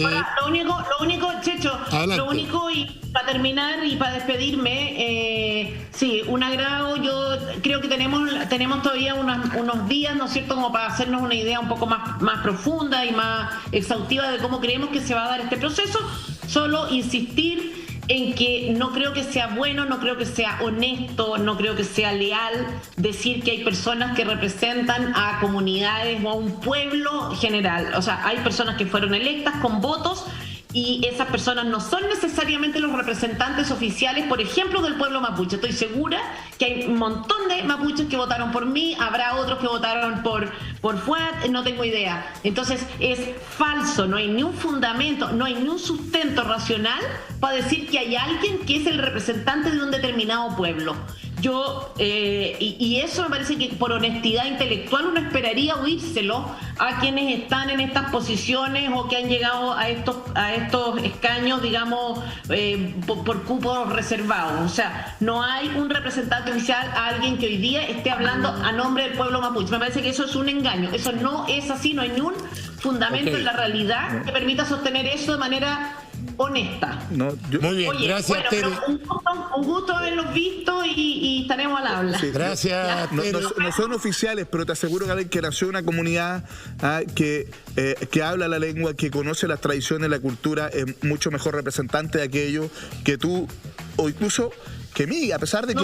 Speaker 4: Ahora, lo único, Checho,
Speaker 1: adelante.
Speaker 4: Lo único, y para terminar y para despedirme, sí, un agrado. Yo creo que tenemos todavía unos días, ¿no es cierto?, como para hacernos una idea un poco más profunda y más exhaustiva de cómo creemos que se va a dar este proceso. Solo insistir en que no creo que sea bueno, no creo que sea honesto, no creo que sea leal decir que hay personas que representan a comunidades o a un pueblo general. O sea, hay personas que fueron electas con votos, y esas personas no son necesariamente los representantes oficiales, por ejemplo, del pueblo mapuche. Estoy segura que hay un montón de mapuches que votaron por mí, habrá otros que votaron por Fuad, no tengo idea. Entonces es falso, no hay ni un fundamento, no hay ni un sustento racional para decir que hay alguien que es el representante de un determinado pueblo. y eso me parece que por honestidad intelectual uno esperaría oírselo a quienes están en estas posiciones o que han llegado a estos escaños, digamos, por cupos reservados. O sea, no hay un representante oficial a alguien que hoy día esté hablando a nombre del pueblo mapuche. Me parece que eso es un engaño. Eso no es así, no hay ni un fundamento en la realidad que permita sostener eso de manera honesta.
Speaker 1: Muy bien,
Speaker 4: oye,
Speaker 1: gracias,
Speaker 4: bueno,
Speaker 1: Tere.
Speaker 4: un gusto haberlos visto y estaremos al habla.
Speaker 2: Sí,
Speaker 1: gracias.
Speaker 2: No son oficiales, pero te aseguro que nació una comunidad que habla la lengua, que conoce las tradiciones, la cultura, es mucho mejor representante de aquello que tú, o incluso que mí, a pesar de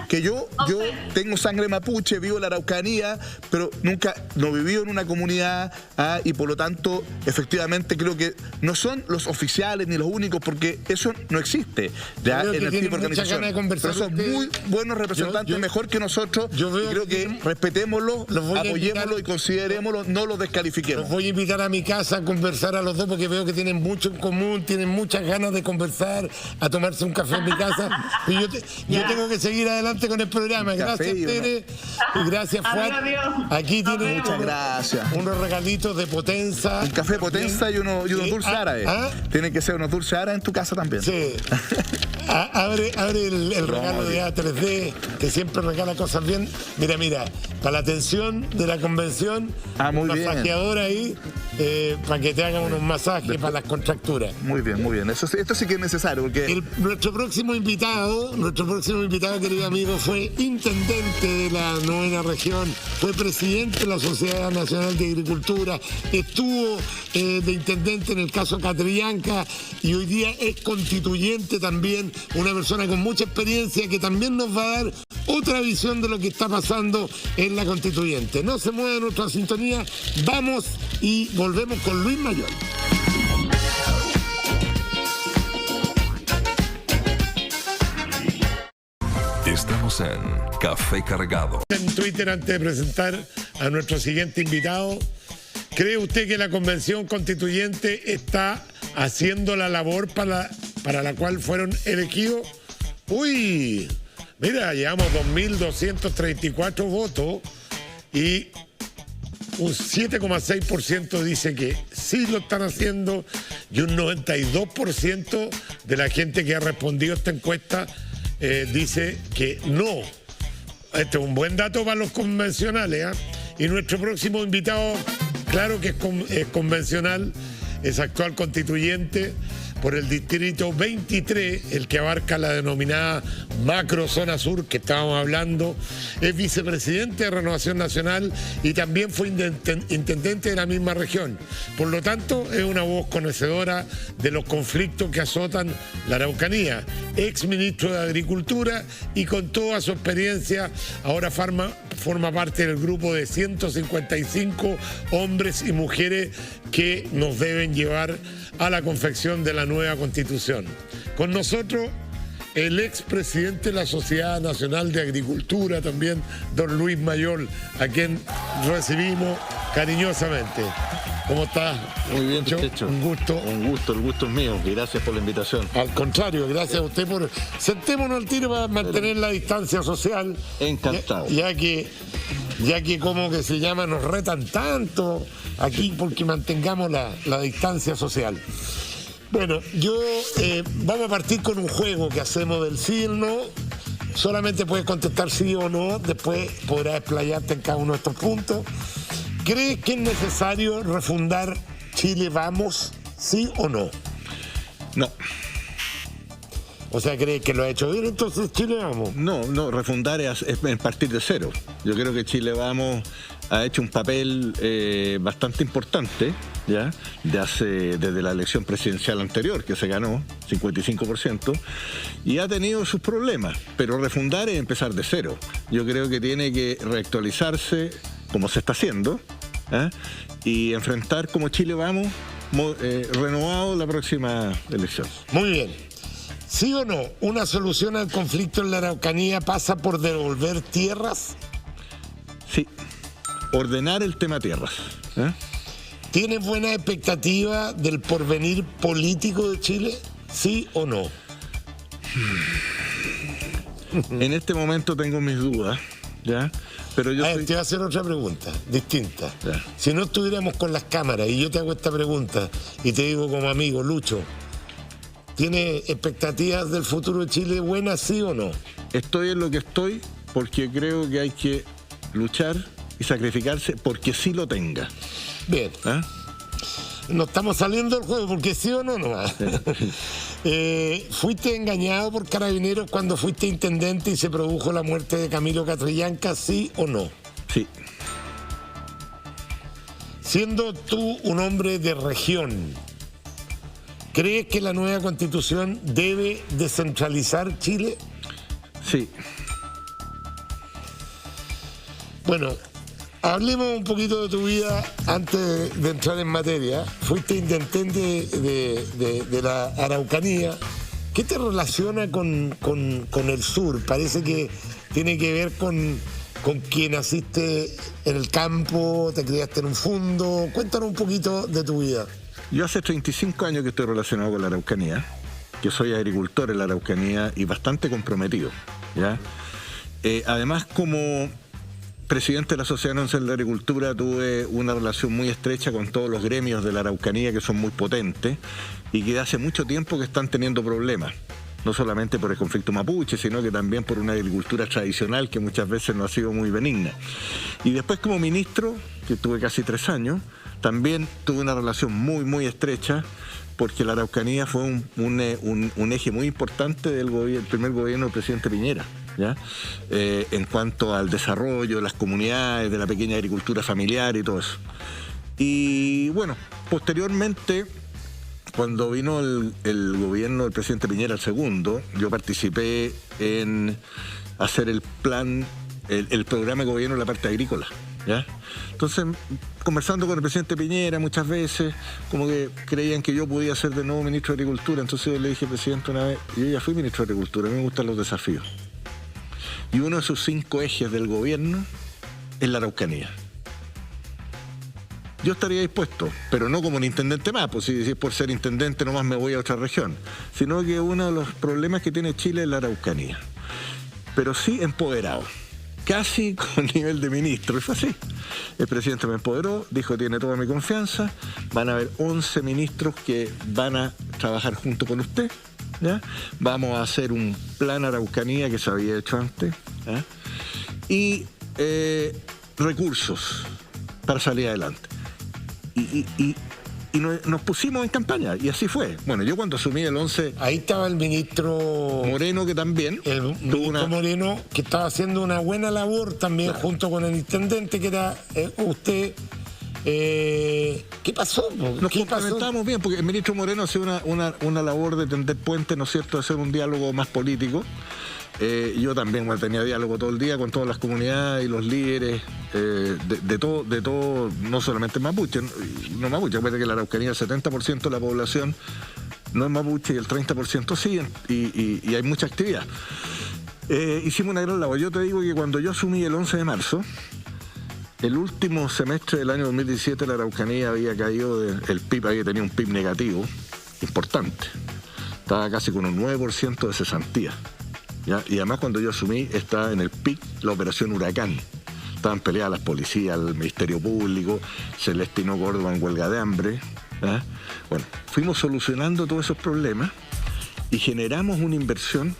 Speaker 2: que yo tengo sangre mapuche, vivo en la Araucanía, pero nunca no viví en una comunidad, y por lo tanto, efectivamente, creo que no son los oficiales ni los únicos, porque eso no existe ya en el tipo de organización. Pero son muy buenos representantes, mejor que nosotros, y creo que respetémoslo, apoyémoslo y considerémoslo, no los descalifiquemos.
Speaker 1: Los voy a invitar a mi casa a conversar a los dos, porque veo que tienen mucho en común, tienen muchas ganas de conversar, a tomarse un café en mi casa. Y yo tengo que seguir adelante con el programa. Gracias, Tere. Y gracias, Juan. Aquí tiene unos regalitos de Potenza.
Speaker 2: Un café Potenza y unos dulces árabes. Tienen que ser unos dulces árabes en tu casa también.
Speaker 1: Sí. Abre el regalo de A3D, que siempre regala cosas bien. Mira, para la atención de la convención, un masajeador ahí, para que te hagan unos masajes para las contracturas.
Speaker 2: Muy bien. Esto sí que es necesario, porque
Speaker 1: nuestro próximo invitado, querido amigo, fue intendente de la 9ª región, fue presidente de la Sociedad Nacional de Agricultura, estuvo de intendente en el caso Catrillanca y hoy día es constituyente también, una persona con mucha experiencia que también nos va a dar otra visión de lo que está pasando en la constituyente. No se mueve nuestra sintonía, vamos y volvemos con Luis Mayol.
Speaker 5: Estamos en Café Cargado.
Speaker 1: En Twitter, antes de presentar a nuestro siguiente invitado, ¿cree usted que la Convención Constituyente está haciendo la labor para la cual fueron elegidos? Uy, mira, llevamos 2.234 votos y un 7,6% dice que sí lo están haciendo y un 92% de la gente que ha respondido a esta encuesta dice que no. Este es un buen dato para los convencionales, Y nuestro próximo invitado, claro que es convencional, es actual constituyente por el distrito 23, el que abarca la denominada macro zona sur que estábamos hablando, es vicepresidente de Renovación Nacional y también fue intendente de la misma región. Por lo tanto, es una voz conocedora de los conflictos que azotan la Araucanía, ex ministro de Agricultura y con toda su experiencia ahora forma parte del grupo de 155 hombres y mujeres que nos deben llevar a la confección de la nueva Constitución. Con nosotros, el expresidente de la Sociedad Nacional de Agricultura también, don Luis Mayol, a quien recibimos cariñosamente. ¿Cómo estás?
Speaker 6: Muy bien, Checho.
Speaker 1: Un gusto.
Speaker 6: Un gusto, el gusto es mío. Gracias por la invitación.
Speaker 1: Al contrario, gracias a usted por... Sentémonos al tiro para mantener la distancia social.
Speaker 6: Encantado.
Speaker 1: Ya que como que se llama, nos retan tanto aquí porque mantengamos la distancia social. Bueno, vamos a partir con un juego que hacemos del sí y el no. Solamente puedes contestar sí o no, después podrás explayarte en cada uno de estos puntos. ¿Crees que es necesario refundar Chile Vamos, sí o no?
Speaker 6: No.
Speaker 1: O sea, ¿crees que lo ha hecho bien entonces Chile Vamos?
Speaker 6: No, refundar es partir de cero. Yo creo que Chile Vamos ha hecho un papel bastante importante, ¿ya? Desde la elección presidencial anterior, que se ganó, 55%, y ha tenido sus problemas, pero refundar es empezar de cero. Yo creo que tiene que reactualizarse, como se está haciendo, y enfrentar como Chile Vamos, renovado la próxima elección.
Speaker 1: Muy bien. ¿Sí o no? ¿Una solución al conflicto en la Araucanía pasa por devolver tierras?
Speaker 6: Sí. Ordenar el tema tierras.
Speaker 1: ¿Tienes buena expectativa del porvenir político de Chile? ¿Sí o no?
Speaker 6: En este momento tengo mis dudas, ¿ya? Pero yo
Speaker 1: Te voy a hacer otra pregunta, distinta.
Speaker 6: Ya.
Speaker 1: Si no estuviéramos con las cámaras y yo te hago esta pregunta y te digo como amigo, Lucho, ¿tiene expectativas del futuro de Chile buenas, sí o no?
Speaker 6: Estoy en lo que estoy porque creo que hay que luchar y sacrificarse porque sí lo tenga.
Speaker 1: Bien.
Speaker 6: ¿Ah?
Speaker 1: No estamos saliendo del juego porque sí o no, no. ¿Fuiste engañado por Carabineros cuando fuiste intendente y se produjo la muerte de Camilo Catrillanca, sí o no?
Speaker 6: Sí.
Speaker 1: Siendo tú un hombre de región, ¿crees que la nueva Constitución debe descentralizar Chile?
Speaker 6: Sí.
Speaker 1: Bueno, hablemos un poquito de tu vida antes de entrar en materia. Fuiste intendente de la Araucanía. ¿Qué te relaciona con el sur? Parece que tiene que ver con que naciste en el campo, te criaste en un fondo. Cuéntanos un poquito de tu vida.
Speaker 6: Yo hace 35 años que estoy relacionado con la Araucanía, que soy agricultor en la Araucanía y bastante comprometido, ¿ya? Además, como presidente de la Sociedad Nacional de la Agricultura, tuve una relación muy estrecha con todos los gremios de la Araucanía, que son muy potentes y que hace mucho tiempo que están teniendo problemas, no solamente por el conflicto mapuche, sino que también por una agricultura tradicional que muchas veces no ha sido muy benigna. Y después, como ministro, que tuve casi 3 años, también tuve una relación muy, muy estrecha, porque la Araucanía fue un eje muy importante del primer gobierno del presidente Piñera, ¿ya? En cuanto al desarrollo de las comunidades, de la pequeña agricultura familiar y todo eso. Y bueno, posteriormente, cuando vino el gobierno del presidente Piñera el segundo, yo participé en hacer el plan, el programa de gobierno de la parte agrícola, ¿ya? Entonces, conversando con el presidente Piñera muchas veces, como que creían que yo podía ser de nuevo ministro de Agricultura. Entonces yo le dije, presidente, una vez, yo ya fui ministro de Agricultura, a mí me gustan los desafíos. Y uno de sus 5 ejes del gobierno es la Araucanía. Yo estaría dispuesto, pero no como un intendente más, pues si es por ser intendente nomás me voy a otra región, sino que uno de los problemas que tiene Chile es la Araucanía. Pero sí empoderado, casi con nivel de ministro, y fue así. El presidente me empoderó, dijo, tiene toda mi confianza, van a haber 11 ministros que van a trabajar junto con usted, ¿ya? Vamos a hacer un plan Araucanía que se había hecho antes, ¿ya? Y recursos para salir adelante. Y nos pusimos en campaña, y así fue. Bueno, yo cuando asumí el 11...
Speaker 1: Ahí estaba el ministro
Speaker 6: Moreno, que también...
Speaker 1: El ministro Moreno, que estaba haciendo una buena labor también, claro, junto con el intendente, que era usted. ¿Qué pasó?
Speaker 6: Nos complementamos bien, porque el ministro Moreno hacía una labor de tender puentes, ¿no es cierto?, de hacer un diálogo más político. Yo también, bueno, tenía diálogo todo el día con todas las comunidades y los líderes de todo, no solamente mapuche, no mapuche, acuérdate que la Araucanía, el 70% de la población no es mapuche y el 30% sí, y hay mucha actividad. Hicimos una gran labor. Yo te digo que cuando yo asumí el 11 de marzo, el último semestre del año 2017, la Araucanía había caído, el PIB había tenido un PIB negativo importante, estaba casi con un 9% de cesantía. ¿Ya? Y además, cuando yo asumí, estaba en el pic la operación Huracán. Estaban peleadas las policías, el Ministerio Público, Celestino Córdoba en huelga de hambre, ¿ya? Bueno, fuimos solucionando todos esos problemas y generamos una inversión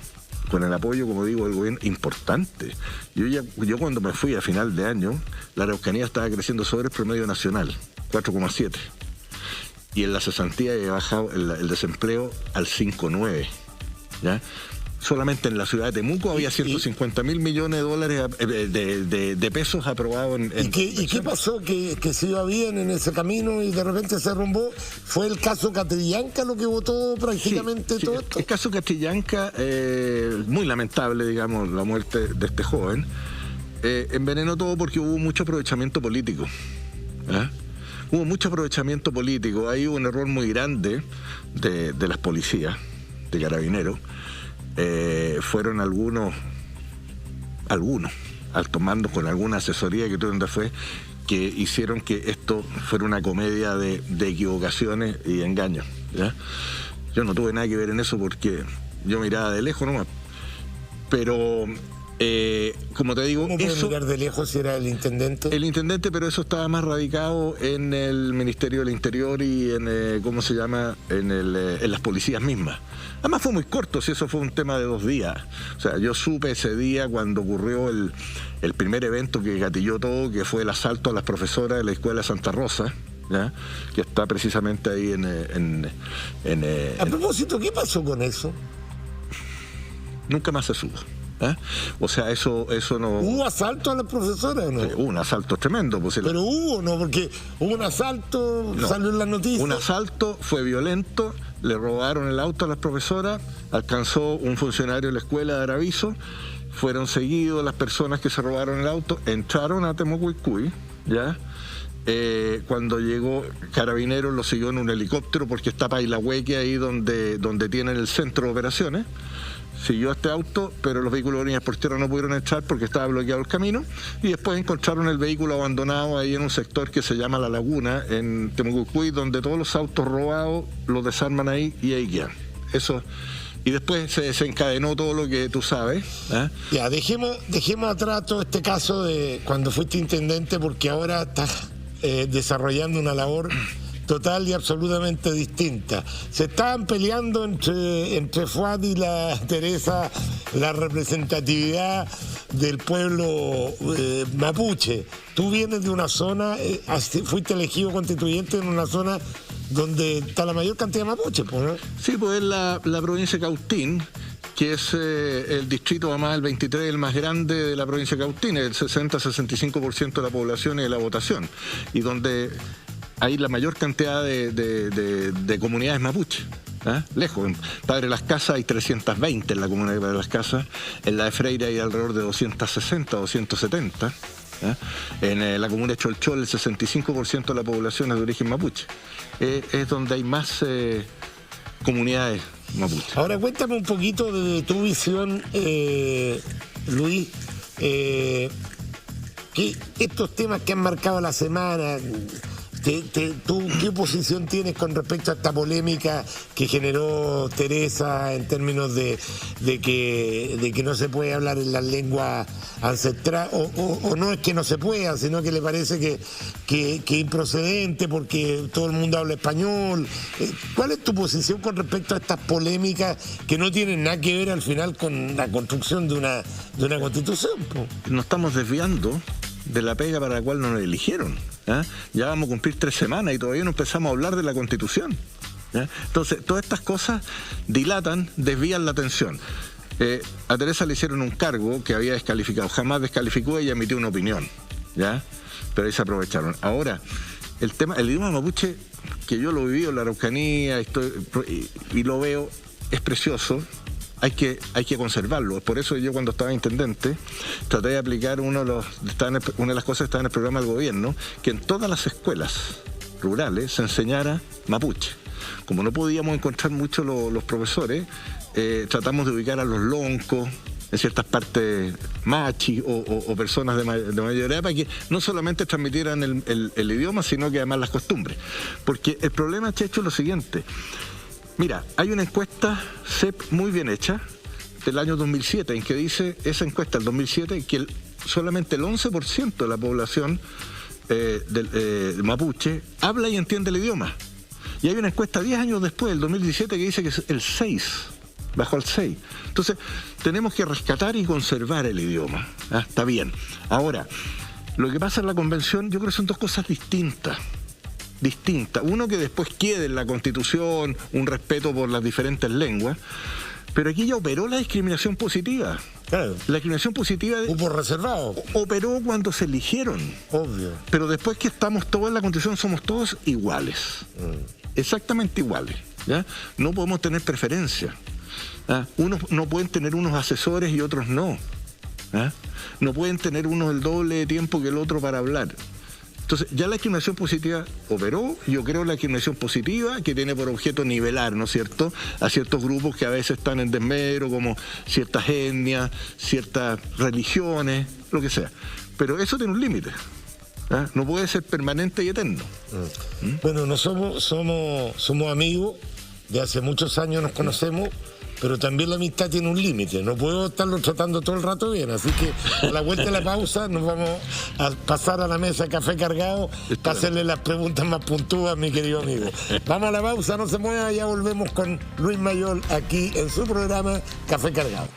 Speaker 6: con el apoyo, como digo, del gobierno importante. Yo cuando me fui a final de año, la Araucanía estaba creciendo sobre el promedio nacional, 4,7. Y en la cesantía había bajado el desempleo al 5,9, ¿ya? Solamente en la ciudad de Temuco había 150.000 millones de dólares de pesos aprobados
Speaker 1: ¿Y qué pasó? ¿Que se iba bien en ese camino y de repente se derrumbó? ¿Fue el caso Catrillanca lo que votó prácticamente todo esto?
Speaker 6: El caso Catrillanca, muy lamentable, digamos, la muerte de este joven, envenenó todo porque hubo mucho aprovechamiento político, ¿eh? Hubo mucho aprovechamiento político. Ahí hubo un error muy grande de las policías, de Carabineros. Fueron algunos altos mandos con alguna asesoría que tuvieron después, que hicieron que esto fuera una comedia de equivocaciones y engaños, ¿ya? Yo no tuve nada que ver en eso porque yo miraba de lejos nomás. Pero, como te digo,
Speaker 1: ¿Cómo puede mirar de lejos si era el intendente?
Speaker 6: El intendente, pero eso estaba más radicado en el Ministerio del Interior y en, ¿cómo se llama? En las policías mismas. Además fue muy corto, si eso fue un tema de 2 días. O sea, yo supe ese día cuando ocurrió el primer evento que gatilló todo, que fue el asalto a las profesoras de la Escuela Santa Rosa, ¿ya? Que está precisamente ahí
Speaker 1: A propósito, ¿qué pasó con eso?
Speaker 6: Nunca más se supo. O sea, eso no...
Speaker 1: ¿Hubo asalto a las profesoras o no?
Speaker 6: Hubo un asalto tremendo. Pues,
Speaker 1: pero hubo, ¿no? Porque hubo un asalto, no, salió en las noticias.
Speaker 6: Un asalto, fue violento, le robaron el auto a las profesoras, alcanzó un funcionario de la escuela de Aravizo, fueron seguidos las personas que se robaron el auto, entraron a Temucuicui, ¿ya? Cuando llegó Carabineros lo siguió en un helicóptero porque está Pailahueque ahí donde tienen el centro de operaciones. Siguió este auto, pero los vehículos de líneas porteras no pudieron entrar porque estaba bloqueado el camino, y después encontraron el vehículo abandonado ahí en un sector que se llama La Laguna, en Temucuicui, donde todos los autos robados los desarman ahí y ahí quedan. Eso. Y después se desencadenó todo lo que tú sabes.
Speaker 1: Ya, dejemos atrás todo este caso de cuando fuiste intendente, porque ahora estás desarrollando una labor total y absolutamente distinta. Se estaban peleando entre Fuad y la Teresa la representatividad del pueblo mapuche. Tú vienes de una zona, fuiste elegido constituyente en una zona donde está la mayor cantidad de mapuches, ¿no?
Speaker 6: Sí, pues es la provincia de Cautín, que es el distrito, además el 23, el más grande de la provincia de Cautín, el 60-65% de la población y de la votación, y donde hay la mayor cantidad de comunidades mapuches. Lejos, en Padre Las Casas hay 320 en la comunidad de Padre Las Casas, en la de Freire hay alrededor de 260, 270. En la comuna de Cholchol el 65% de la población es de origen mapuche. Es donde hay más comunidades mapuche.
Speaker 1: Ahora cuéntame un poquito de tu visión, Luis, estos temas que han marcado la semana. ¿Tú qué posición tienes con respecto a esta polémica que generó Teresa en términos de que no se puede hablar en la lengua ancestral, o no es que no se pueda, sino que le parece que es improcedente porque todo el mundo habla español? ¿Cuál es tu posición con respecto a estas polémicas que no tienen nada que ver al final con la construcción de una constitución?
Speaker 6: Nos estamos desviando de la pega para la cual nos eligieron. Ya vamos a cumplir 3 semanas y todavía no empezamos a hablar de la Constitución. Entonces, todas estas cosas dilatan, desvían la atención. A Teresa le hicieron un cargo que había descalificado, jamás descalificó, ella emitió una opinión, ¿ya? Pero ahí se aprovecharon. Ahora, el idioma mapuche, que yo lo viví en la Araucanía y lo veo, es precioso. Hay que conservarlo. Por eso yo, cuando estaba intendente, traté de aplicar una de las cosas que estaba en el programa del gobierno, que en todas las escuelas rurales se enseñara mapuche. Como no podíamos encontrar mucho los profesores, tratamos de ubicar a los loncos en ciertas partes machi o personas de mayor edad, para que no solamente transmitieran el idioma, sino que además las costumbres. Porque el problema, Checho, es lo siguiente. Mira, hay una encuesta CEP muy bien hecha del año 2007, en que dice, esa encuesta del 2007, que solamente el 11% de la población mapuche habla y entiende el idioma. Y hay una encuesta 10 años después, del 2017, que dice que es el 6, bajó al 6. Entonces, tenemos que rescatar y conservar el idioma. Está bien. Ahora, lo que pasa en la convención, yo creo que son 2 cosas distintas. Uno, que después quede en la Constitución un respeto por las diferentes lenguas, pero aquí ya operó la discriminación positiva.
Speaker 1: Claro.
Speaker 6: La discriminación positiva
Speaker 1: hubo reservado.
Speaker 6: Operó cuando se eligieron.
Speaker 1: Obvio.
Speaker 6: Pero después que estamos todos en la Constitución, somos todos iguales. Exactamente iguales. ¿Ya? No podemos tener preferencia. Unos no pueden tener unos asesores y otros no. No pueden tener unos el doble de tiempo que el otro para hablar. Entonces, ya la discriminación positiva operó. Yo creo la discriminación positiva, que tiene por objeto nivelar, ¿no es cierto?, a ciertos grupos que a veces están en desmedro, como ciertas etnias, ciertas religiones, lo que sea. Pero eso tiene un límite. No puede ser permanente y eterno.
Speaker 1: Bueno, no somos amigos, de hace muchos años nos conocemos, pero también la amistad tiene un límite. No puedo estarlo tratando todo el rato bien. Así que a la vuelta de la pausa nos vamos a pasar a la mesa Café Cargado para hacerle las preguntas más puntudas, mi querido amigo. Vamos a la pausa, no se mueva, ya volvemos con Luis Mayol aquí en su programa Café Cargado.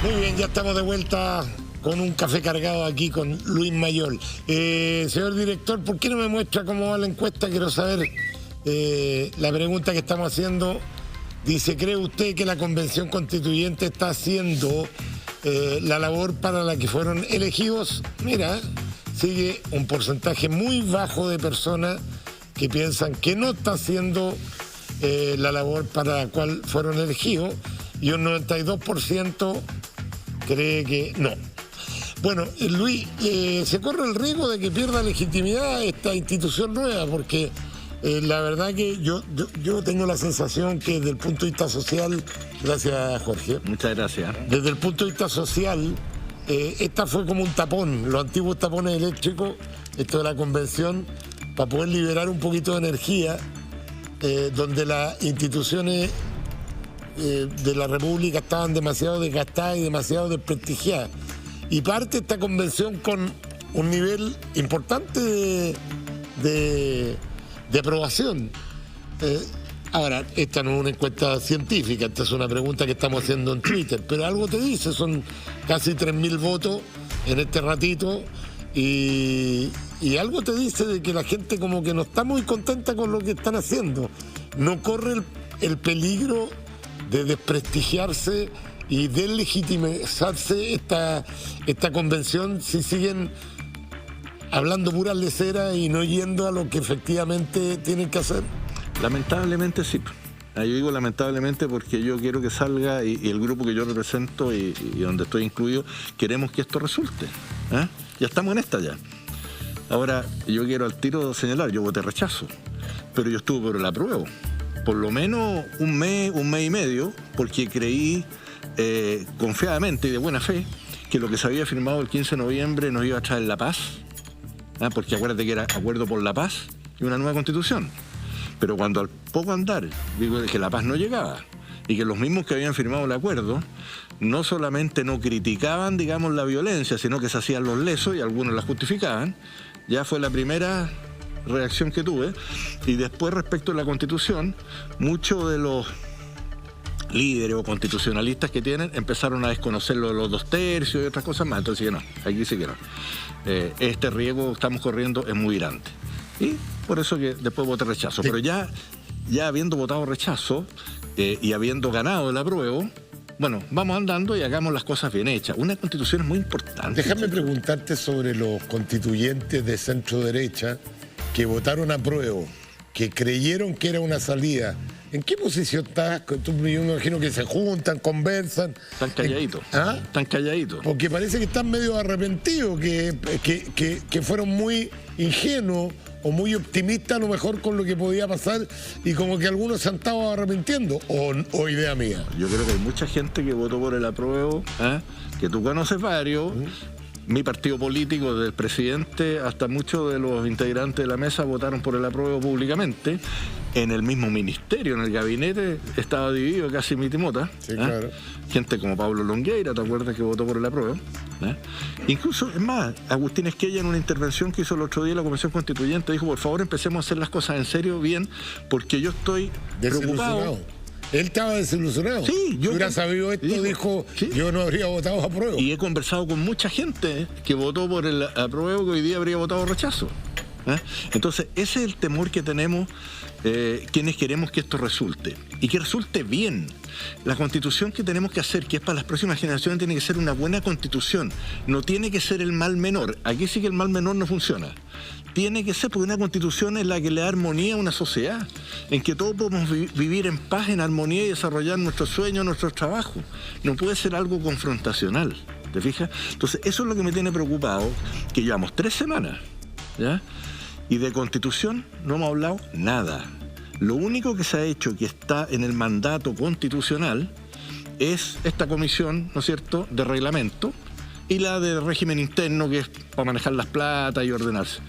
Speaker 1: Muy bien, ya estamos de vuelta con un Café Cargado aquí con Luis Mayol. Señor director, ¿por qué no me muestra cómo va la encuesta? Quiero saber la pregunta que estamos haciendo. Dice, ¿cree usted que la Convención Constituyente está haciendo la labor para la que fueron elegidos? Mira, sigue un porcentaje muy bajo de personas que piensan que no está haciendo la labor para la cual fueron elegidos, y un 92% cree que no. Bueno, Luis, se corre el riesgo de que pierda legitimidad esta institución nueva, porque la verdad que yo tengo la sensación que desde el punto de vista social, gracias Jorge.
Speaker 6: Muchas gracias.
Speaker 1: Desde el punto de vista social, esta fue como un tapón, los antiguos tapones eléctricos, esto de la convención, para poder liberar un poquito de energía, donde las instituciones de la República estaban demasiado desgastadas y demasiado desprestigiadas. Y parte esta convención con un nivel importante de aprobación. Ahora, esta no es una encuesta científica, esta es una pregunta que estamos haciendo en Twitter, pero algo te dice, son casi 3.000 votos en este ratito, y algo te dice de que la gente como que no está muy contenta con lo que están haciendo. No corre el peligro de desprestigiarse y deslegitimizarse esta convención si siguen hablando puras leceras y no yendo a lo que efectivamente tienen que hacer.
Speaker 6: Lamentablemente sí. Yo digo lamentablemente porque yo quiero que salga y el grupo que yo represento y donde estoy incluido, queremos que esto resulte. Ya estamos en esta ya. Ahora, yo quiero al tiro señalar, yo voté rechazo, pero yo estuve por el apruebo. Por lo menos un mes y medio, porque creí confiadamente y de buena fe que lo que se había firmado el 15 de noviembre nos iba a traer la paz, porque acuérdate que era acuerdo por la paz y una nueva constitución. Pero cuando al poco andar digo que la paz no llegaba y que los mismos que habían firmado el acuerdo no solamente no criticaban, digamos, la violencia, sino que se hacían los lesos y algunos la justificaban, ya fue la primera reacción que tuve. Y después, respecto a la Constitución, muchos de los líderes o constitucionalistas que tienen empezaron a desconocer lo de los 2 tercios y otras cosas más. Entonces, no, aquí sí que no. Este riesgo que estamos corriendo es muy grande. Y por eso que después voté rechazo. Sí. Pero ya habiendo votado rechazo y habiendo ganado el apruebo, bueno, vamos andando y hagamos las cosas bien hechas. Una constitución es muy importante.
Speaker 1: Déjame preguntarte sobre los constituyentes de centro derecha que votaron apruebo, que creyeron que era una salida. ¿En qué posición estás? Yo me imagino que se juntan, conversan.
Speaker 6: Están calladitos. Están calladitos.
Speaker 1: Porque parece que están medio arrepentidos, que fueron muy ingenuos o muy optimistas a lo mejor con lo que podía pasar, y como que algunos se han estado arrepintiendo, o idea mía.
Speaker 6: Yo creo que hay mucha gente que votó por el apruebo, que tú conoces varios. Mi partido político, desde el presidente hasta muchos de los integrantes de la mesa, votaron por el apruebo públicamente. En el mismo ministerio, en el gabinete, estaba dividido casi mitimota.
Speaker 1: Sí, claro.
Speaker 6: Gente como Pablo Longueira, ¿te acuerdas que votó por el apruebo? Incluso, es más, Agustín Esquella, en una intervención que hizo el otro día en la Convención Constituyente, dijo, por favor, empecemos a hacer las cosas en serio, bien, porque yo estoy preocupado.
Speaker 1: Él estaba desilusionado.
Speaker 6: Sí,
Speaker 1: yo hubiera sabido esto, dijo, sí, yo no habría votado a apruebo.
Speaker 6: Y he conversado con mucha gente que votó por el apruebo, que hoy día habría votado rechazo. Entonces, ese es el temor que tenemos quienes queremos que esto resulte. Y que resulte bien. La constitución que tenemos que hacer, que es para las próximas generaciones, tiene que ser una buena constitución. No tiene que ser el mal menor. Aquí sí que el mal menor no funciona. Tiene que ser porque una constitución es la que le da armonía a una sociedad, en que todos podemos vivir en paz, en armonía y desarrollar nuestros sueños, nuestros trabajos. No puede ser algo confrontacional, ¿te fijas? Entonces, eso es lo que me tiene preocupado, que llevamos 3 semanas, ¿ya? Y de constitución no hemos hablado nada. Lo único que se ha hecho, que está en el mandato constitucional, es esta comisión, ¿no es cierto?, de reglamento, y la de régimen interno, que es para manejar las platas y ordenarse.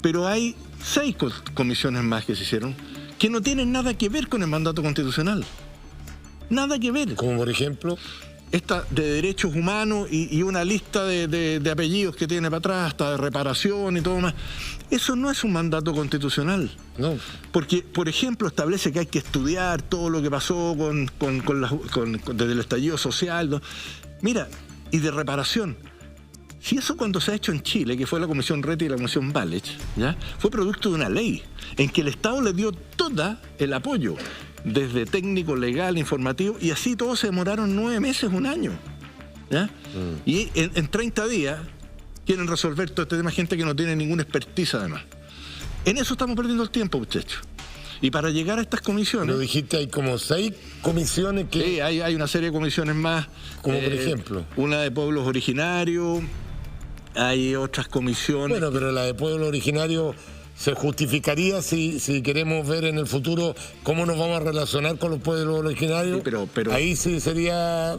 Speaker 6: Pero hay 6 comisiones más que se hicieron que no tienen nada que ver con el mandato constitucional. Nada que ver.
Speaker 1: Como por ejemplo...
Speaker 6: Esta de derechos humanos y una lista de apellidos que tiene para atrás, hasta de reparación y todo más. Eso no es un mandato constitucional.
Speaker 1: No.
Speaker 6: Porque, por ejemplo, establece que hay que estudiar todo lo que pasó desde el estallido social. ¿No? Mira, y de reparación. Si eso cuando se ha hecho en Chile, que fue la Comisión Reti y la Comisión Balech, ¿ya? Fue producto de una ley en que el Estado le dio todo el apoyo, desde técnico, legal, informativo, y así todos se demoraron 9 meses, 1 año. ¿Ya? Y en 30 días quieren resolver todo este tema, gente que no tiene ninguna expertise además. En eso estamos perdiendo el tiempo, muchachos. Y para llegar a estas comisiones...
Speaker 1: Pero dijiste, hay como 6 comisiones que...
Speaker 6: Sí, hay una serie de comisiones más.
Speaker 1: Como por ejemplo...
Speaker 6: Una de pueblos originarios, hay otras comisiones...
Speaker 1: Bueno, pero la de pueblos originarios... ¿Se justificaría si queremos ver en el futuro cómo nos vamos a relacionar con los pueblos originarios?
Speaker 6: Sí, pero
Speaker 1: ahí sí sería...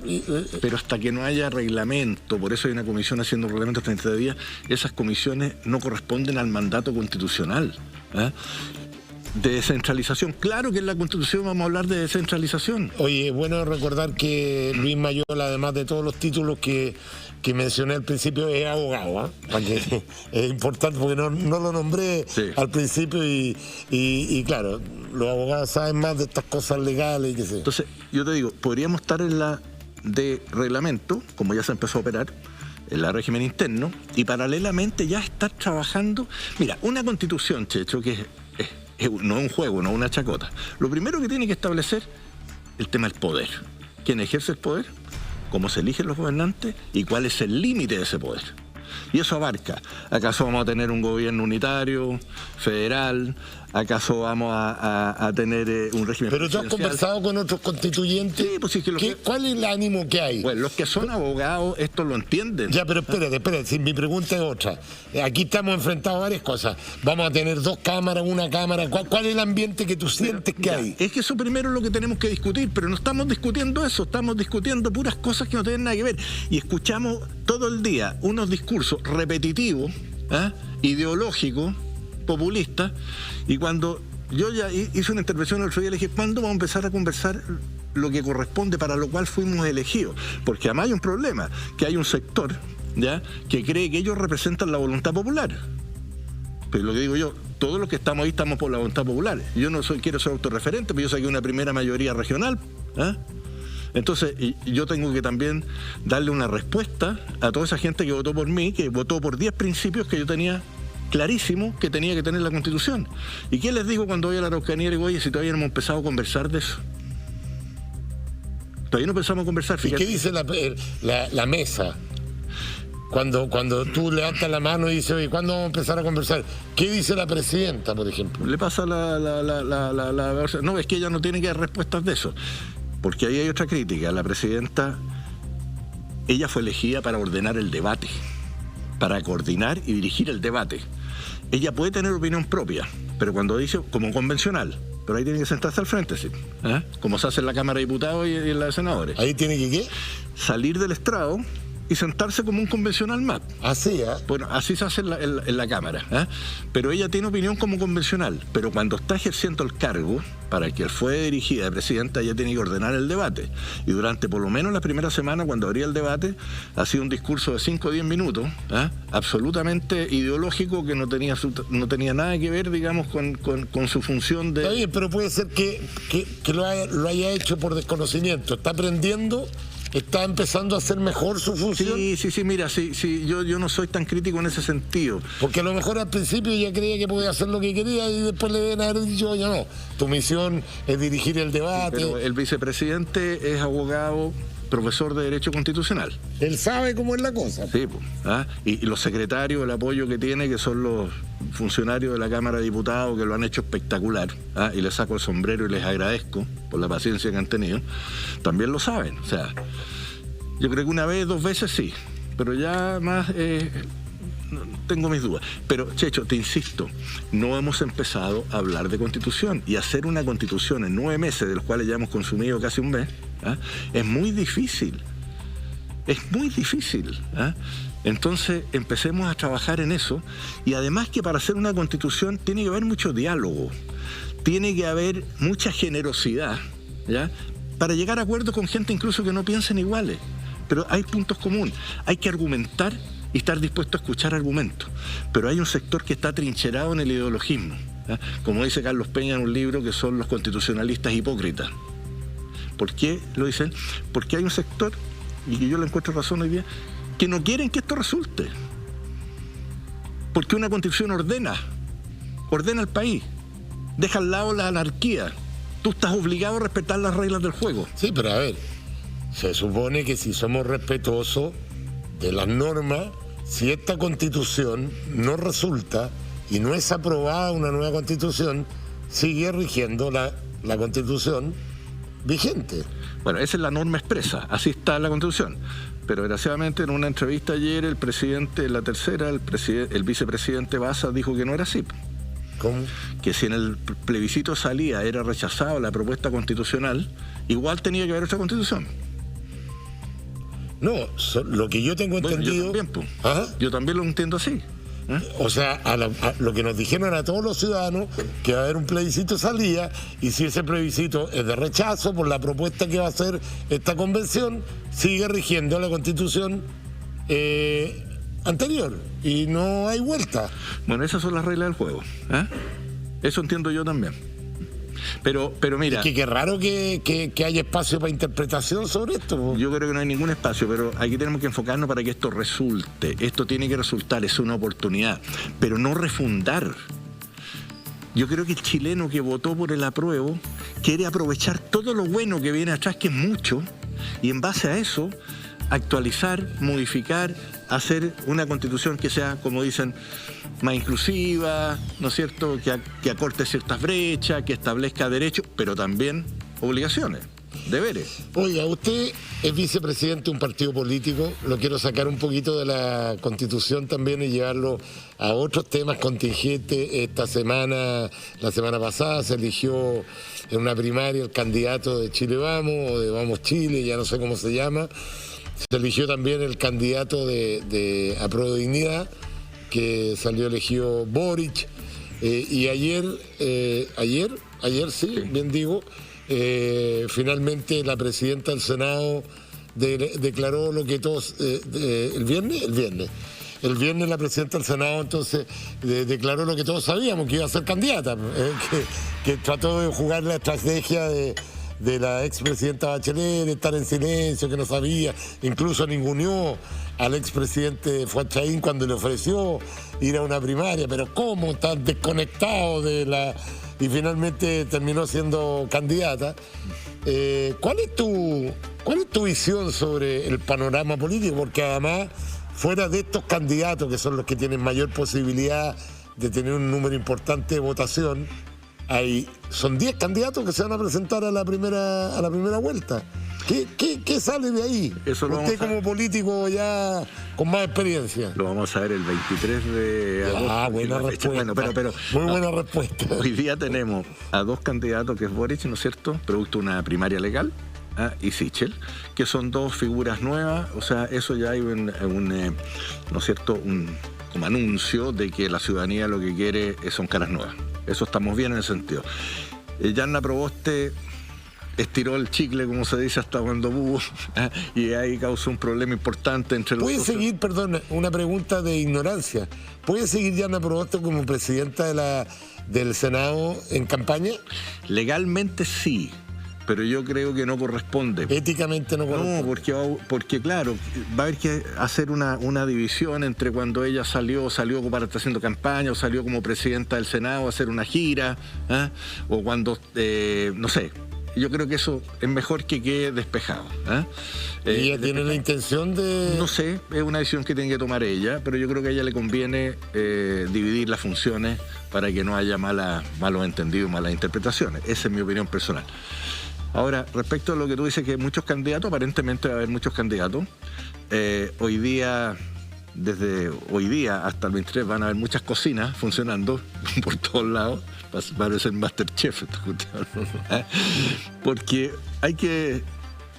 Speaker 6: Pero hasta que no haya reglamento, por eso hay una comisión haciendo reglamentos 30 días, esas comisiones no corresponden al mandato constitucional. ¿Eh? De descentralización. Claro que en la Constitución vamos a hablar de descentralización.
Speaker 1: Oye, es bueno recordar que Luis Mayol, además de todos los títulos que mencioné al principio, es abogado, ¿eh? Es importante porque no lo nombré al principio y claro, los abogados saben más de estas cosas legales y qué sé.
Speaker 6: Entonces, yo te digo, podríamos estar en la de reglamento, como ya se empezó a operar, en la régimen interno, y paralelamente ya estar trabajando. Mira, una constitución, Checho, que no es un juego, no es una chacota. Lo primero que tiene que establecer el tema del poder. ¿Quién ejerce el poder? ¿Cómo se eligen los gobernantes? ¿Y cuál es el límite de ese poder? Y eso abarca, ¿acaso vamos a tener un gobierno unitario, federal? ¿Acaso vamos a tener un régimen
Speaker 1: Pero tú has conversado con otros constituyentes.
Speaker 6: Sí, pues sí,
Speaker 1: ¿Cuál es el ánimo que hay?
Speaker 6: Bueno, los que son abogados esto lo entienden.
Speaker 1: Ya, pero espérate, si mi pregunta es otra. Aquí estamos enfrentados a varias cosas. Vamos a tener 2 cámaras, 1 cámara. ¿Cuál es el ambiente que tú sientes que hay?
Speaker 6: Es que eso primero es lo que tenemos que discutir, pero no estamos discutiendo eso, estamos discutiendo puras cosas que no tienen nada que ver. Y escuchamos todo el día unos discursos repetitivos, ideológicos, populistas, y cuando yo ya hice una intervención el otro día, le dije, ¿cuándo vamos a empezar a conversar lo que corresponde para lo cual fuimos elegidos? Porque además hay un problema, que hay un sector, ¿ya?, que cree que ellos representan la voluntad popular. Pero lo que digo yo, todos los que estamos ahí estamos por la voluntad popular. Yo no quiero ser autorreferente, pero yo saqué una primera mayoría regional, Entonces, yo tengo que también darle una respuesta a toda esa gente que votó por mí, que votó por 10 principios que yo tenía clarísimo que tenía que tener la Constitución. ¿Y qué les digo cuando voy a la Araucanía y digo, oye, si todavía no hemos empezado a conversar de eso? Todavía no empezamos a conversar, fíjate.
Speaker 1: ¿Y qué dice la mesa? Cuando tú levantas la mano y dices, oye, ¿cuándo vamos a empezar a conversar? ¿Qué dice la presidenta, por ejemplo?
Speaker 6: Le pasa no, es que ella no tiene que dar respuestas de eso. Porque ahí hay otra crítica. La presidenta, ella fue elegida para ordenar el debate, para coordinar y dirigir el debate. Ella puede tener opinión propia, pero cuando dice, como convencional, pero ahí tiene que sentarse al frente, sí, como se hace en la Cámara de Diputados y en la de Senadores.
Speaker 1: ¿Ahí tiene que qué?
Speaker 6: Salir del estrado y sentarse como un convencional más.
Speaker 1: Así,
Speaker 6: Bueno, así se hace en la Cámara. Pero ella tiene opinión como convencional. Pero cuando está ejerciendo el cargo, para el que fue dirigida de presidenta, ella tiene que ordenar el debate. Y durante por lo menos la primera semana, cuando abría el debate, ha sido un discurso de 5 o 10 minutos, absolutamente ideológico, que no tenía nada que ver, digamos, con su función de...
Speaker 1: Está bien, pero puede ser que lo haya hecho por desconocimiento. Está aprendiendo... ¿Está empezando a hacer mejor su función?
Speaker 6: Sí, mira, yo no soy tan crítico en ese sentido.
Speaker 1: Porque a lo mejor al principio ya creía que podía hacer lo que quería y después le deben haber dicho, ya no, tu misión es dirigir el debate.
Speaker 6: Pero el vicepresidente es abogado, profesor de Derecho Constitucional.
Speaker 1: Él sabe cómo es la cosa.
Speaker 6: Sí, y los secretarios, el apoyo que tiene, que son los funcionarios de la Cámara de Diputados, que lo han hecho espectacular, y les saco el sombrero y les agradezco por la paciencia que han tenido, también lo saben. O sea, yo creo que 1 vez, 2 veces sí, pero ya más tengo mis dudas. Pero, Checho, te insisto, no hemos empezado a hablar de Constitución, y hacer una Constitución en 9 meses, de los cuales ya hemos consumido casi 1 mes, es muy difícil. Es muy difícil. Entonces empecemos a trabajar en eso, y además que para hacer una constitución tiene que haber mucho diálogo, tiene que haber mucha generosidad, ¿ya? Para llegar a acuerdos con gente incluso que no piensen iguales, pero hay puntos comunes, hay que argumentar y estar dispuesto a escuchar argumentos, pero hay un sector que está atrincherado en el ideologismo, ¿ya? Como dice Carlos Peña en un libro, que son los constitucionalistas hipócritas. ¿Por qué lo dicen? Porque hay un sector, y que yo le encuentro razón hoy día, que no quieren que esto resulte. Porque una constitución ordena al país, deja al lado la anarquía. Tú estás obligado a respetar las reglas del juego.
Speaker 1: Sí, pero a ver, se supone que si somos respetuosos de las normas, si esta constitución no resulta y no es aprobada una nueva constitución, sigue rigiendo la constitución vigente.
Speaker 6: Bueno, esa es la norma expresa, así está la constitución. Pero desgraciadamente en una entrevista ayer el presidente, la tercera, el vicepresidente Baza dijo que no era así.
Speaker 1: ¿Cómo?
Speaker 6: Que si en el plebiscito salía, era rechazada la propuesta constitucional, igual tenía que haber otra constitución.
Speaker 1: No, lo que yo tengo entendido...
Speaker 6: Yo también lo entiendo así.
Speaker 1: O sea, a lo que nos dijeron a todos los ciudadanos, que va a haber un plebiscito salida, y si ese plebiscito es de rechazo por la propuesta que va a hacer esta convención, sigue rigiendo la constitución anterior y no hay vuelta.
Speaker 6: Bueno, esas son las reglas del juego. Eso entiendo yo también. Pero mira...
Speaker 1: Es que qué raro que haya espacio para interpretación sobre esto.
Speaker 6: Yo creo que no hay ningún espacio, pero aquí tenemos que enfocarnos para que esto resulte. Esto tiene que resultar, es una oportunidad, pero no refundar. Yo creo que el chileno que votó por el apruebo quiere aprovechar todo lo bueno que viene atrás, que es mucho, y en base a eso actualizar, modificar, hacer una constitución que sea, como dicen, más inclusiva, ¿no es cierto?, que acorte ciertas brechas, que establezca derechos, pero también obligaciones, deberes.
Speaker 1: Oiga, usted es vicepresidente de un partido político, lo quiero sacar un poquito de la Constitución también y llevarlo a otros temas contingentes. Esta semana, la semana pasada, se eligió en una primaria el candidato de Chile Vamos, o de Vamos Chile, ya no sé cómo se llama. Se eligió también el candidato de Apruebo Dignidad, que salió elegido Boric, y ayer sí, bien digo, finalmente la presidenta del Senado declaró lo que todos, el viernes la presidenta del Senado entonces declaró lo que todos sabíamos, que iba a ser candidata, que trató de jugar la estrategia de la expresidenta Bachelet, de estar en silencio, que no sabía, incluso ninguneó al expresidente Fuad Chaín cuando le ofreció ir a una primaria, pero ¿cómo tan desconectado de la...? Y finalmente terminó siendo candidata. ¿Cuál es tu visión sobre el panorama político? Porque además, fuera de estos candidatos, que son los que tienen mayor posibilidad de tener un número importante de votación, son 10 candidatos que se van a presentar a la primera vuelta. ¿Qué sale de ahí?
Speaker 6: Eso
Speaker 1: usted como político ya con más experiencia.
Speaker 6: Lo vamos a ver el 23 de agosto.
Speaker 1: Buena respuesta.
Speaker 6: Bueno, pero
Speaker 1: muy buena respuesta.
Speaker 6: Hoy día tenemos a dos candidatos, que es Boric, ¿no es cierto?, producto de una primaria legal, y Sichel, que son dos figuras nuevas. O sea, eso ya hay ¿no es cierto?, como anuncio de que la ciudadanía lo que quiere son caras nuevas. Eso estamos bien en ese sentido. Yanna Proboste estiró el chicle, como se dice, hasta cuando hubo, y ahí causó un problema importante entre los...
Speaker 1: ¿Puede seguir, perdón, una pregunta de ignorancia, ¿puede seguir Yanna Proboste como presidenta del Senado en campaña?
Speaker 6: Legalmente sí, pero yo creo que no corresponde.
Speaker 1: Éticamente no corresponde.
Speaker 6: No, porque claro, va a haber que hacer una división entre cuando ella salió para estar haciendo campaña, o salió como presidenta del Senado a hacer una gira, o cuando, no sé. Yo creo que eso es mejor que quede despejado.
Speaker 1: ¿Y ella tiene la intención de...?
Speaker 6: No sé, es una decisión que tiene que tomar ella, pero yo creo que a ella le conviene dividir las funciones para que no haya malos entendidos, malas interpretaciones. Esa es mi opinión personal. Ahora, respecto a lo que tú dices, que muchos candidatos, aparentemente va a haber muchos candidatos. Hoy día, desde hoy día hasta el 23, van a haber muchas cocinas funcionando por todos lados. Va a ser Masterchef esta cuestión. Porque hay que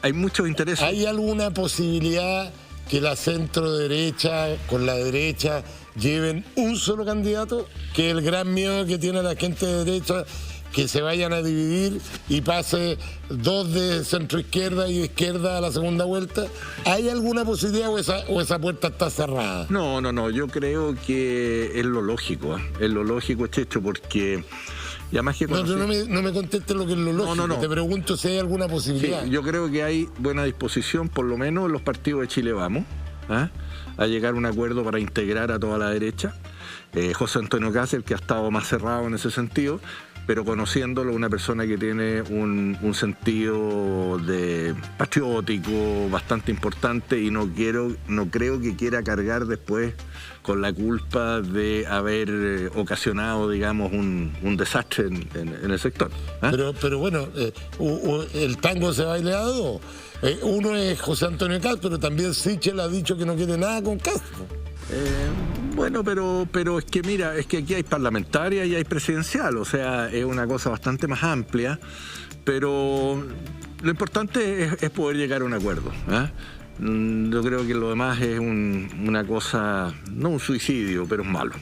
Speaker 6: hay muchos intereses.
Speaker 1: ¿Hay alguna posibilidad que la centro derecha con la derecha lleven un solo candidato? Que el gran miedo que tiene la gente de derecha, que se vayan a dividir y pase 2 de centro izquierda y de izquierda a la segunda vuelta. ¿Hay alguna posibilidad o esa puerta está cerrada?
Speaker 6: No, yo creo que es lo lógico, Checho, porque... Y además que
Speaker 1: no me contestes lo que es lo lógico,
Speaker 6: no.
Speaker 1: Te pregunto si hay alguna posibilidad.
Speaker 6: Sí, yo creo que hay buena disposición, por lo menos en los partidos de Chile Vamos, a llegar a un acuerdo para integrar a toda la derecha. José Antonio Kast, el que ha estado más cerrado en ese sentido, pero conociéndolo, una persona que tiene un sentido de patriótico bastante importante, y no creo que quiera cargar después con la culpa de haber ocasionado, digamos, un desastre en el sector.
Speaker 1: Pero bueno, el tango se baila a dos. Uno es José Antonio Kast, pero también Sichel ha dicho que no quiere nada con Kast.
Speaker 6: Bueno, pero es que mira, es que aquí hay parlamentaria y hay presidencial, o sea, es una cosa bastante más amplia, pero lo importante es poder llegar a un acuerdo. Yo creo que lo demás es una cosa, no un suicidio, pero es malo.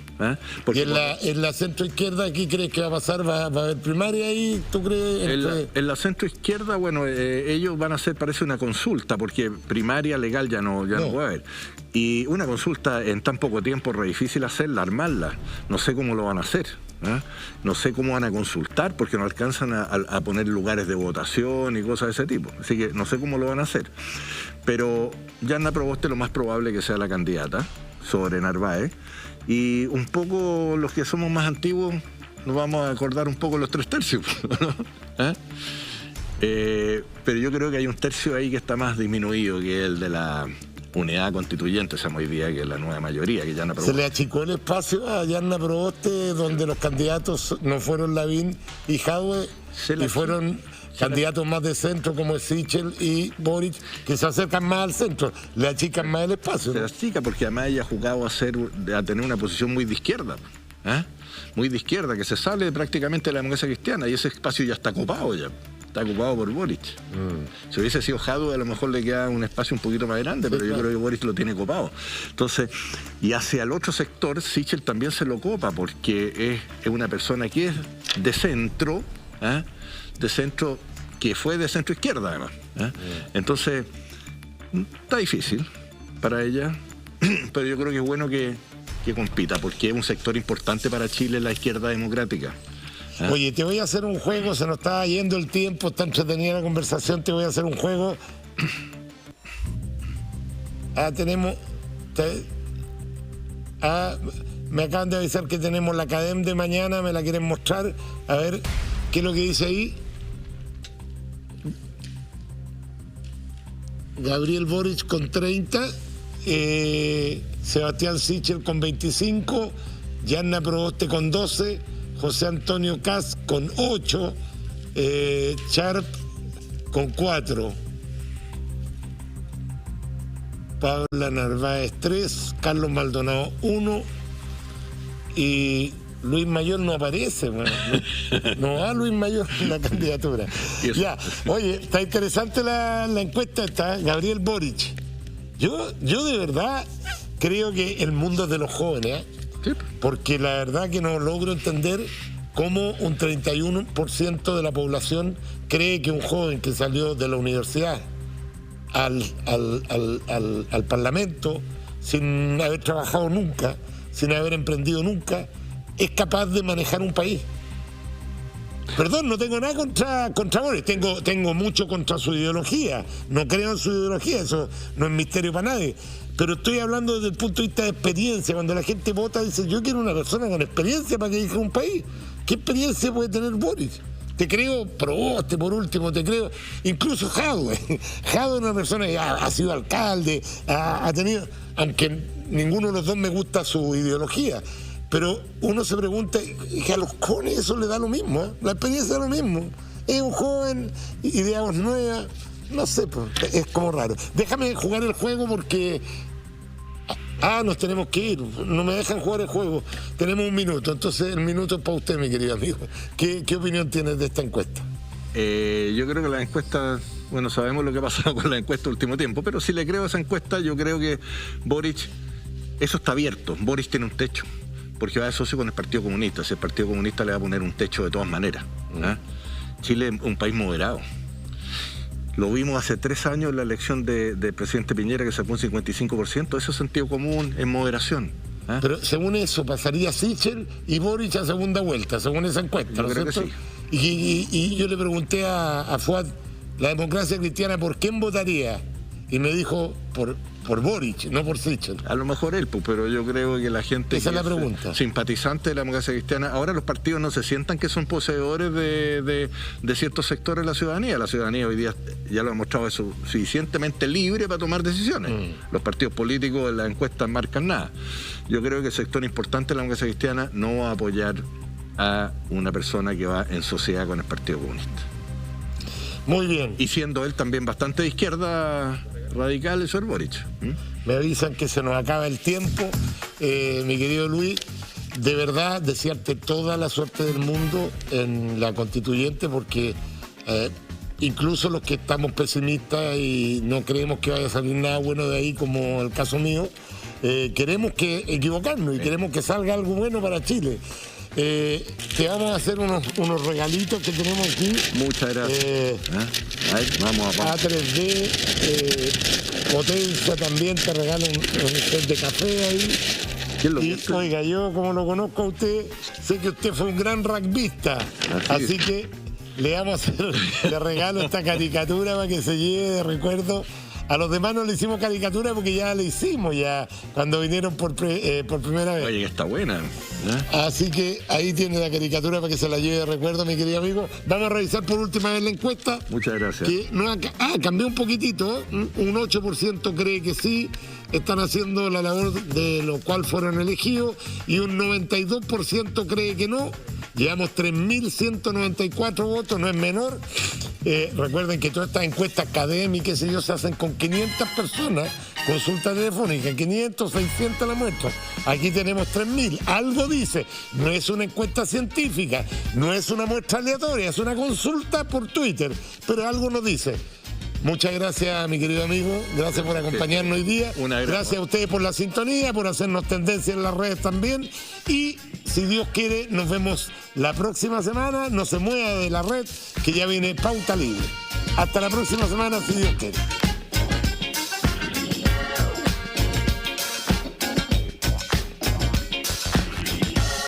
Speaker 6: Porque
Speaker 1: ¿Y en la centro izquierda qué crees que va a pasar? ¿Va a haber primaria ahí? ¿Tú crees?
Speaker 6: En la centro izquierda, bueno, ellos van a hacer, parece, una consulta, porque primaria legal ya no puede haber. Y una consulta en tan poco tiempo es re difícil hacerla, armarla. No sé cómo lo van a hacer. No sé cómo van a consultar, porque no alcanzan a poner lugares de votación y cosas de ese tipo. Así que no sé cómo lo van a hacer. Pero Yanna Proboste lo más probable que sea la candidata sobre Narváez. Y un poco los que somos más antiguos nos vamos a acordar un poco los 3 tercios. ¿no? Pero yo creo que hay un tercio ahí que está más disminuido que el de la unidad constituyente, esa hoy día, que es la nueva mayoría, que Yanna Proboste.
Speaker 1: Se le achicó el espacio a Yanna Proboste, donde los candidatos no fueron Lavín y Jadwe, y fueron candidatos más de centro como Sichel y Boric, que se acercan más al centro, le achican más el espacio.
Speaker 6: Se achica porque además ella ha jugado a tener una posición muy de izquierda. Muy de izquierda, que se sale prácticamente de la democracia cristiana, y ese espacio ya está copado ya. Está ocupado por Boric. Si hubiese sido Jadwe, a lo mejor le queda un espacio un poquito más grande, pero yo creo que Boric lo tiene copado. Entonces, y hacia el otro sector, Sichel también se lo copa, porque es una persona que es de centro, que fue de centro izquierda además. Entonces, está difícil para ella, pero yo creo que es bueno que compita, porque es un sector importante para Chile, la izquierda democrática.
Speaker 1: Oye, te voy a hacer un juego, se nos está yendo el tiempo, está entretenida la conversación, te voy a hacer un juego. Me acaban de avisar que tenemos la Academia de mañana, me la quieren mostrar. A ver, ¿qué es lo que dice ahí? Gabriel Boric con 30, Sebastián Sichel con 25, Yanna Proboste con 12, José Antonio Kast con 8, Sharp con 4, Paula Narváez 3, Carlos Maldonado 1 y Luis Mayor no aparece, bueno. No va Luis Mayor en la candidatura. Ya, oye, está interesante la encuesta esta, Gabriel Boric. Yo de verdad creo que el mundo es de los jóvenes, porque la verdad que no logro entender cómo un 31% de la población cree que un joven que salió de la universidad al Parlamento sin haber trabajado nunca, sin haber emprendido nunca, es capaz de manejar un país. Perdón, no tengo nada contra Boris, tengo mucho contra su ideología, no creo en su ideología, eso no es misterio para nadie, pero estoy hablando desde el punto de vista de experiencia. Cuando la gente vota dice, yo quiero una persona con experiencia para que dirija un país. ¿Qué experiencia puede tener Boris? Te creo Proboste, por último, te creo incluso Jadwe. Jadwe es una persona que ha sido alcalde, ha tenido, aunque ninguno de los dos me gusta su ideología, pero uno se pregunta, que a los jóvenes eso le da lo mismo, la experiencia da lo mismo. Es un joven, ideas nuevas, no sé, pues, es como raro. Déjame jugar el juego porque... nos tenemos que ir, no me dejan jugar el juego. Tenemos un minuto, entonces el minuto es para usted, mi querido amigo. ¿Qué opinión tienes de esta encuesta?
Speaker 6: Yo creo que la encuesta Bueno, sabemos lo que ha pasado con la encuesta último tiempo, pero si le creo a esa encuesta, yo creo que Boric, eso está abierto. Boric tiene un techo, porque va de socio con el Partido Comunista. Si el Partido Comunista le va a poner un techo de todas maneras. Chile es un país moderado. Lo vimos hace 3 años en la elección del presidente Piñera, que sacó un 55%. Eso es sentido común, en moderación.
Speaker 1: Pero según eso, pasaría Sichel y Boric a segunda vuelta, según esa encuesta,
Speaker 6: Yo
Speaker 1: ¿no es
Speaker 6: creo que
Speaker 1: cierto?
Speaker 6: sí.
Speaker 1: Y yo le pregunté a Fuad, la democracia cristiana, ¿por quién votaría? Y me dijo, por Boric, no por Sichel.
Speaker 6: A lo mejor él, pues, pero yo creo que la gente
Speaker 1: Esa
Speaker 6: que
Speaker 1: es la pregunta.
Speaker 6: Simpatizante de la democracia cristiana, ahora los partidos no se sientan que son poseedores de ciertos sectores de la ciudadanía. La ciudadanía hoy día ya lo ha mostrado eso, suficientemente libre para tomar decisiones. Los partidos políticos en las encuestas marcan nada. Yo creo que el sector importante de la democracia cristiana no va a apoyar a una persona que va en sociedad con el Partido Comunista.
Speaker 1: Muy bien.
Speaker 6: Y siendo él también bastante de izquierda radical, eso es Boric.
Speaker 1: Me avisan que se nos acaba el tiempo. Mi querido Luis, de verdad, desearte toda la suerte del mundo en la constituyente, porque incluso los que estamos pesimistas y no creemos que vaya a salir nada bueno de ahí, como el caso mío, queremos equivocarnos y queremos que salga algo bueno para Chile. Te vamos a hacer unos regalitos que tenemos aquí.
Speaker 6: Muchas gracias. Vamos a
Speaker 1: A3D, Potencia también te regala un set de café ahí.
Speaker 6: ¿Quién lo
Speaker 1: Y,
Speaker 6: viste?
Speaker 1: oiga, yo como lo conozco a usted, sé que usted fue un gran rugbyista, así que le regalo esta caricatura para que se lleve de recuerdo. A los demás no le hicimos caricatura porque ya le hicimos cuando vinieron por primera vez.
Speaker 6: Oye, que está buena.
Speaker 1: Así que ahí tiene la caricatura para que se la lleve de recuerdo, mi querido amigo. Vamos a revisar por última vez la encuesta.
Speaker 6: Muchas gracias.
Speaker 1: Que cambió un poquitito. Un 8% cree que sí, están haciendo la labor de lo cual fueron elegidos, y un 92% cree que no. Llevamos 3.194 votos, no es menor. Recuerden que todas estas encuestas académicas se hacen con 500 personas, consulta telefónica, 500, 600 la muestra. Aquí tenemos 3.000. Algo dice, no es una encuesta científica, no es una muestra aleatoria, es una consulta por Twitter, pero algo nos dice. Muchas gracias, mi querido amigo. Gracias por acompañarnos hoy día. Gracias a ustedes por la sintonía, por hacernos tendencia en las redes también. Y si Dios quiere, nos vemos la próxima semana. No se mueva de la red, que ya viene Pauta Libre. Hasta la próxima semana, si Dios quiere.